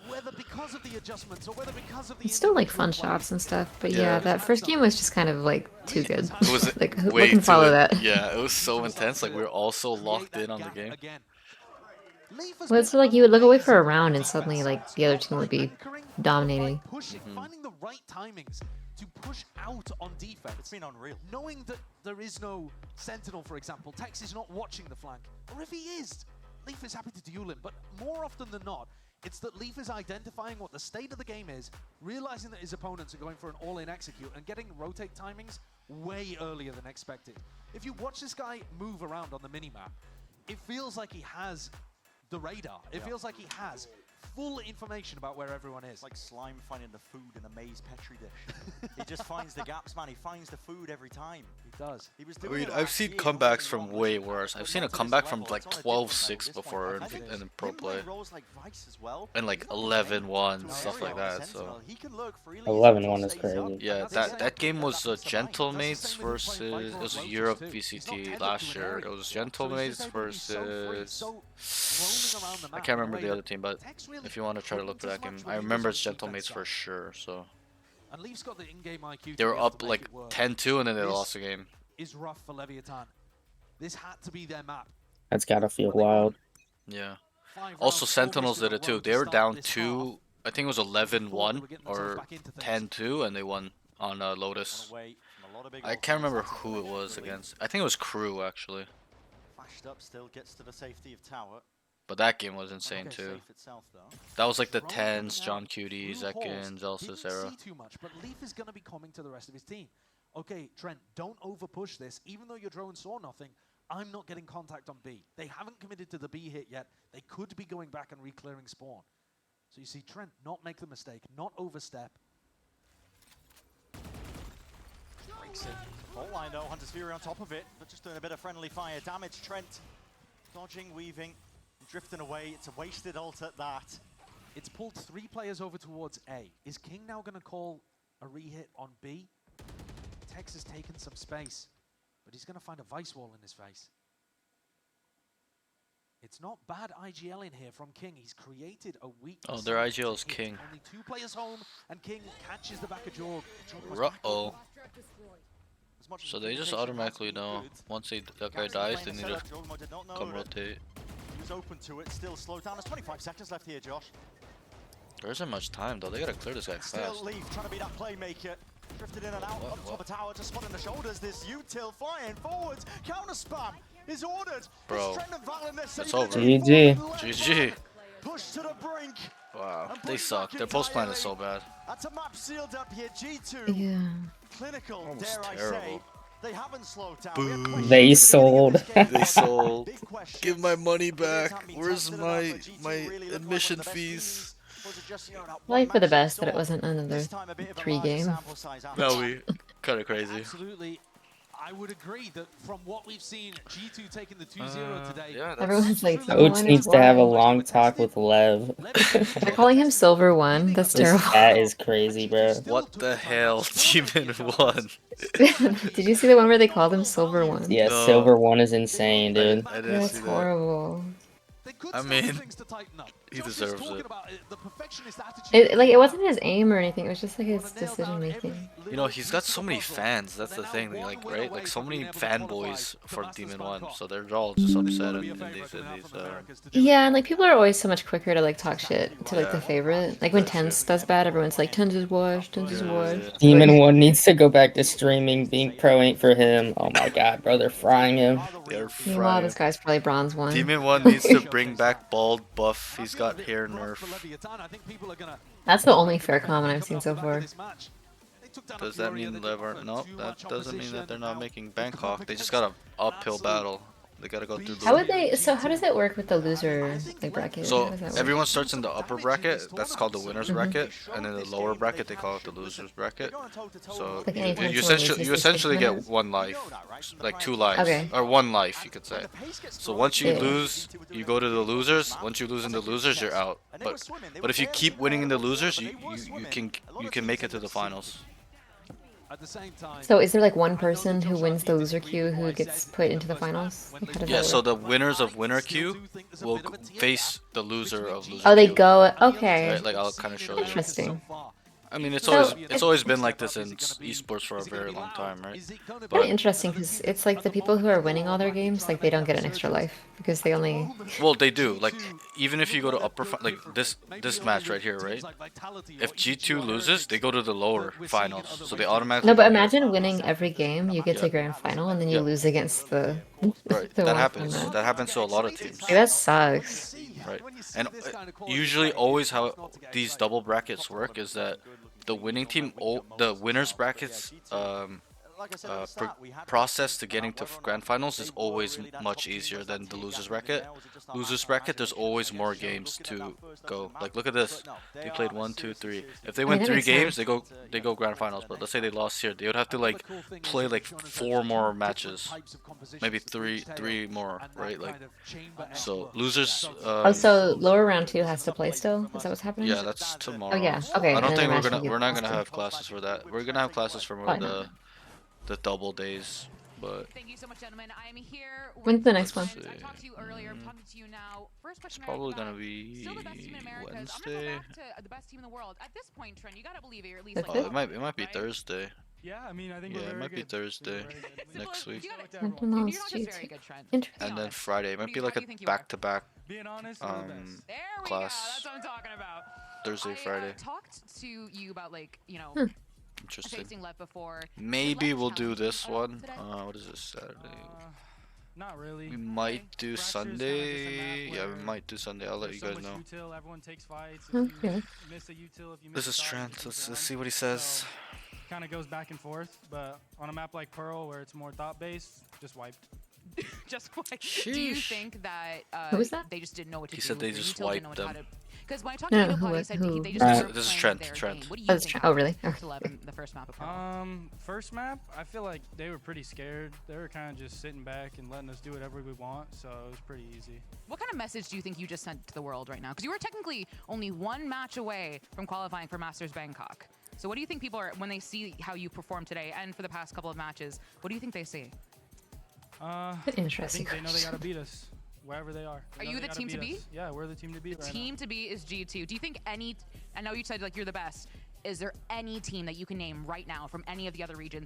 Whether because of the adjustments or whether because of the It's still like fun shots and stuff, but yeah, that first game was just kind of like too good. It was like who way can too follow that? Yeah, it was so intense. Like we were all so locked in on the game. Well, it's like you would look away for a round and suddenly like the other team would be dominating. Finding the right timings to push out on defense. It's been unreal. Knowing that there is no sentinel, for example, Tex is not watching the flank, or if he is, Leaf is happy to duel him. But more often than not, it's that Leaf is identifying what the state of the game is, realizing that his opponents are going for an all-in execute, and getting rotate timings way earlier than expected. If you watch this guy move around on the minimap, it feels like he has the radar. It feels like he has full information about where everyone is. It's like slime finding the food in a maize petri dish. He just finds the gaps, man. He finds the food every time. He does. He was I doing mean, it I've last seen year, comebacks he from won way the worse. I've seen a to this comeback level, from like it's on a different level 12-6 at this point. before I think in pro him playing play. roles like Vice as well, And like he's not the same 11-1, to stuff like Ariel, that. So Sentinel. He can lurk freely, 11-1 is stays up, crazy. yeah, and that's the that same game thing was that Gentlemates versus it was Europe VCT last year. It was Gentlemates versus I can't remember the other team, but if you want to try to look for that game, I remember it's Gentlemates for sure. So And Leaf's got the in-game IQ. they were up like 10-2 and then they lost the game. Is rough for Leviathan. This had to be their map. That's gotta feel wild. Yeah. Also, Sentinels did it too. They were down 2. I think it was 11-1 or 10-2, and they won on Lotus. I can't remember who it was against. I think it was Crew actually. Flashed up, still gets to the safety of tower. But that game was insane too. That was like the 10s, John Cutie, Zekins, Elsis era. See too much, but Leaf is going to be coming to the rest of his team. Okay, Trent, don't overpush this. Even though your drone saw nothing, I'm not getting contact on B. They haven't committed to the B hit yet. They could be going back and re-clearing spawn. So you see Trent not make the mistake, not overstep. Breaks it. Fault line though, Hunter's Fury on top of it, but just doing a bit of friendly fire damage. Trent dodging, weaving, drifting away. It's a wasted ult at that. It's pulled 3 players over towards A. Is King now going to call a re-hit on B? Tex has taken some space, but he's going to find a Vice Wall in his face. It's not bad IGL in here from King. He's created a weak. Oh, their IGL is King. Only 2 players home, and King catches the back of Jorg. Uh-oh. So they just automatically know once that guy dies, they need to come rotate. He was open to it, still slowed down. There's 25 seconds left here, Josh. There isn't much time though. They gotta clear this guy Still fast. Leaf trying to be that playmaker. Drifted in and out up top of tower, just spotting the shoulders. This util flying forwards. Counter spam is ordered. Bro, it's over. GG. GG. Push to the brink. Wow, they suck. Their post plan is so bad. That's a map sealed up here. G2. Yeah. Clinical, Almost dare I say. terrible. They haven't slowed down. Boo. They sold. They sold. Give my money back. Where's my admission fees? Probably for the best that it wasn't another 3 game. That would be kind of crazy. Absolutely. I would agree that from what we've seen, G2 taking the 2-0 today. Yeah, Everyone's like, Coach needs to have a long talk with Lev. They're calling him Silver 1. That's This terrible. cat is crazy, bro. What the hell? Demon 1. Did you see the one where they called him Silver 1? Yeah, No. Silver 1 is insane, dude. I didn't That's see that. horrible. I mean, He deserves it. It wasn't his aim or anything. It was just like his decision making. You know, he's got so many fans. That's the thing. Like, right? Like, so many fanboys for Demon 1. So they're all just upset in these Yeah, and like people are always so much quicker to like talk shit to like the favorite. Like when Tense does bad, everyone's like, Tense is washed, Tense is washed. Demon 1 needs to go back to streaming. Being pro ain't for him. Oh my god, bro, they're frying him. They're Meanwhile, this guy's probably bronze 1. Demon 1 needs to bring back bald buff. He's got hair nerf. That's the only fair comment I've seen so far. Does that mean Lever? No, that doesn't mean that they're not making Bangkok. They just got an uphill battle. They gotta go through. How would they? So how does it work with the loser like bracket? So everyone starts in the upper bracket. That's called the winners bracket, and in the lower bracket they call it the losers bracket. So you essentially get 1 life, like 2 lives, or 1 life you could say. So once you lose, you go to the losers. Once you lose in the losers, you're out. But if you keep winning in the losers, you can make it to the finals. So is there like one person who wins the loser queue who gets put into the finals? Like, how does that So work? the winners of winner queue will face the loser of loser. Oh, they queue. go. Okay. Right, like I'll kind of show you. Interesting. I mean, it's always been like this in esports for a very long time, right? Very interesting because it's like the people who are winning all their games, like they don't get an extra life because they only. Well, they do. Like even if you go to like this match right here, right? If G2 loses, they go to the lower finals, so they automatically. No, but imagine winning every game, you get to grand final, and then you lose against the. Right. the That happens. one. That happens to a lot of teams. Like, that sucks. Right. And usually, always how these double brackets work is that the winning team, the winners brackets process to getting to grand finals is always much easier than the losers bracket. Losers bracket, there's always more games to go. Like look at this. They played 1, 2, 3. If they win 3 games, they go grand finals. But let's say they lost here, they would have to like play like 4 more matches, maybe three more, right? Like so losers. Oh, so lower round 2 has to play still? Is that what's happening? Yeah, that's tomorrow. Oh yeah. Okay. I don't think we're we're not gonna have classes for that. We're gonna have classes for more the double days, but Thank you so much, gentlemen. I am here. When's the next one? I talked to you earlier. I'm talking to you now. First question. It's probably gonna be still the best team in America. Wednesday. I'm gonna go back to the best team in the world. At this point, Trent, you gotta believe it. You're at least Oh, it might be Thursday. Yeah, I mean, I think yeah, it might be Thursday next week. Interesting. And then Friday, it might be like a back-to-back class. class. That's what I'm talking about. Thursday, Friday. I talked to you about like Interesting. facing left before. Maybe we'll do this one. What is this, Saturday? Not really. We might do Sunday. Yeah, we might do Sunday. I'll let you guys know. Everyone takes fights. Okay. This is Trent. Let's see what he says. Kind of goes back and forth, but on a map like Pearl, where it's more thought-based, just wiped. Just wiped. Do you think that, Who was that? they just didn't know what to do? He said they just wiped them. Because when I talked to No, Kickoff, who- he said who- they just This is Trent. Trent. What do you Oh, it's think? Trent. Oh, really? about 11, the first map of Pearl? First map, I feel like they were pretty scared. They were kind of just sitting back and letting us do whatever we want, so it was pretty easy. What kind of message do you think you just sent to the world right now? Because you were technically only 1 match away from qualifying for Masters Bangkok. So what do you think people are, when they see how you performed today and for the past couple of matches, what do you think they see? Interesting I think they know they gotta beat us, wherever they are. Are you the team to beat? Yeah, we're the team to beat right now. Team to beat is G2. Do you think I know you said like you're the best. Is there any team that you can name right now from any of the other regions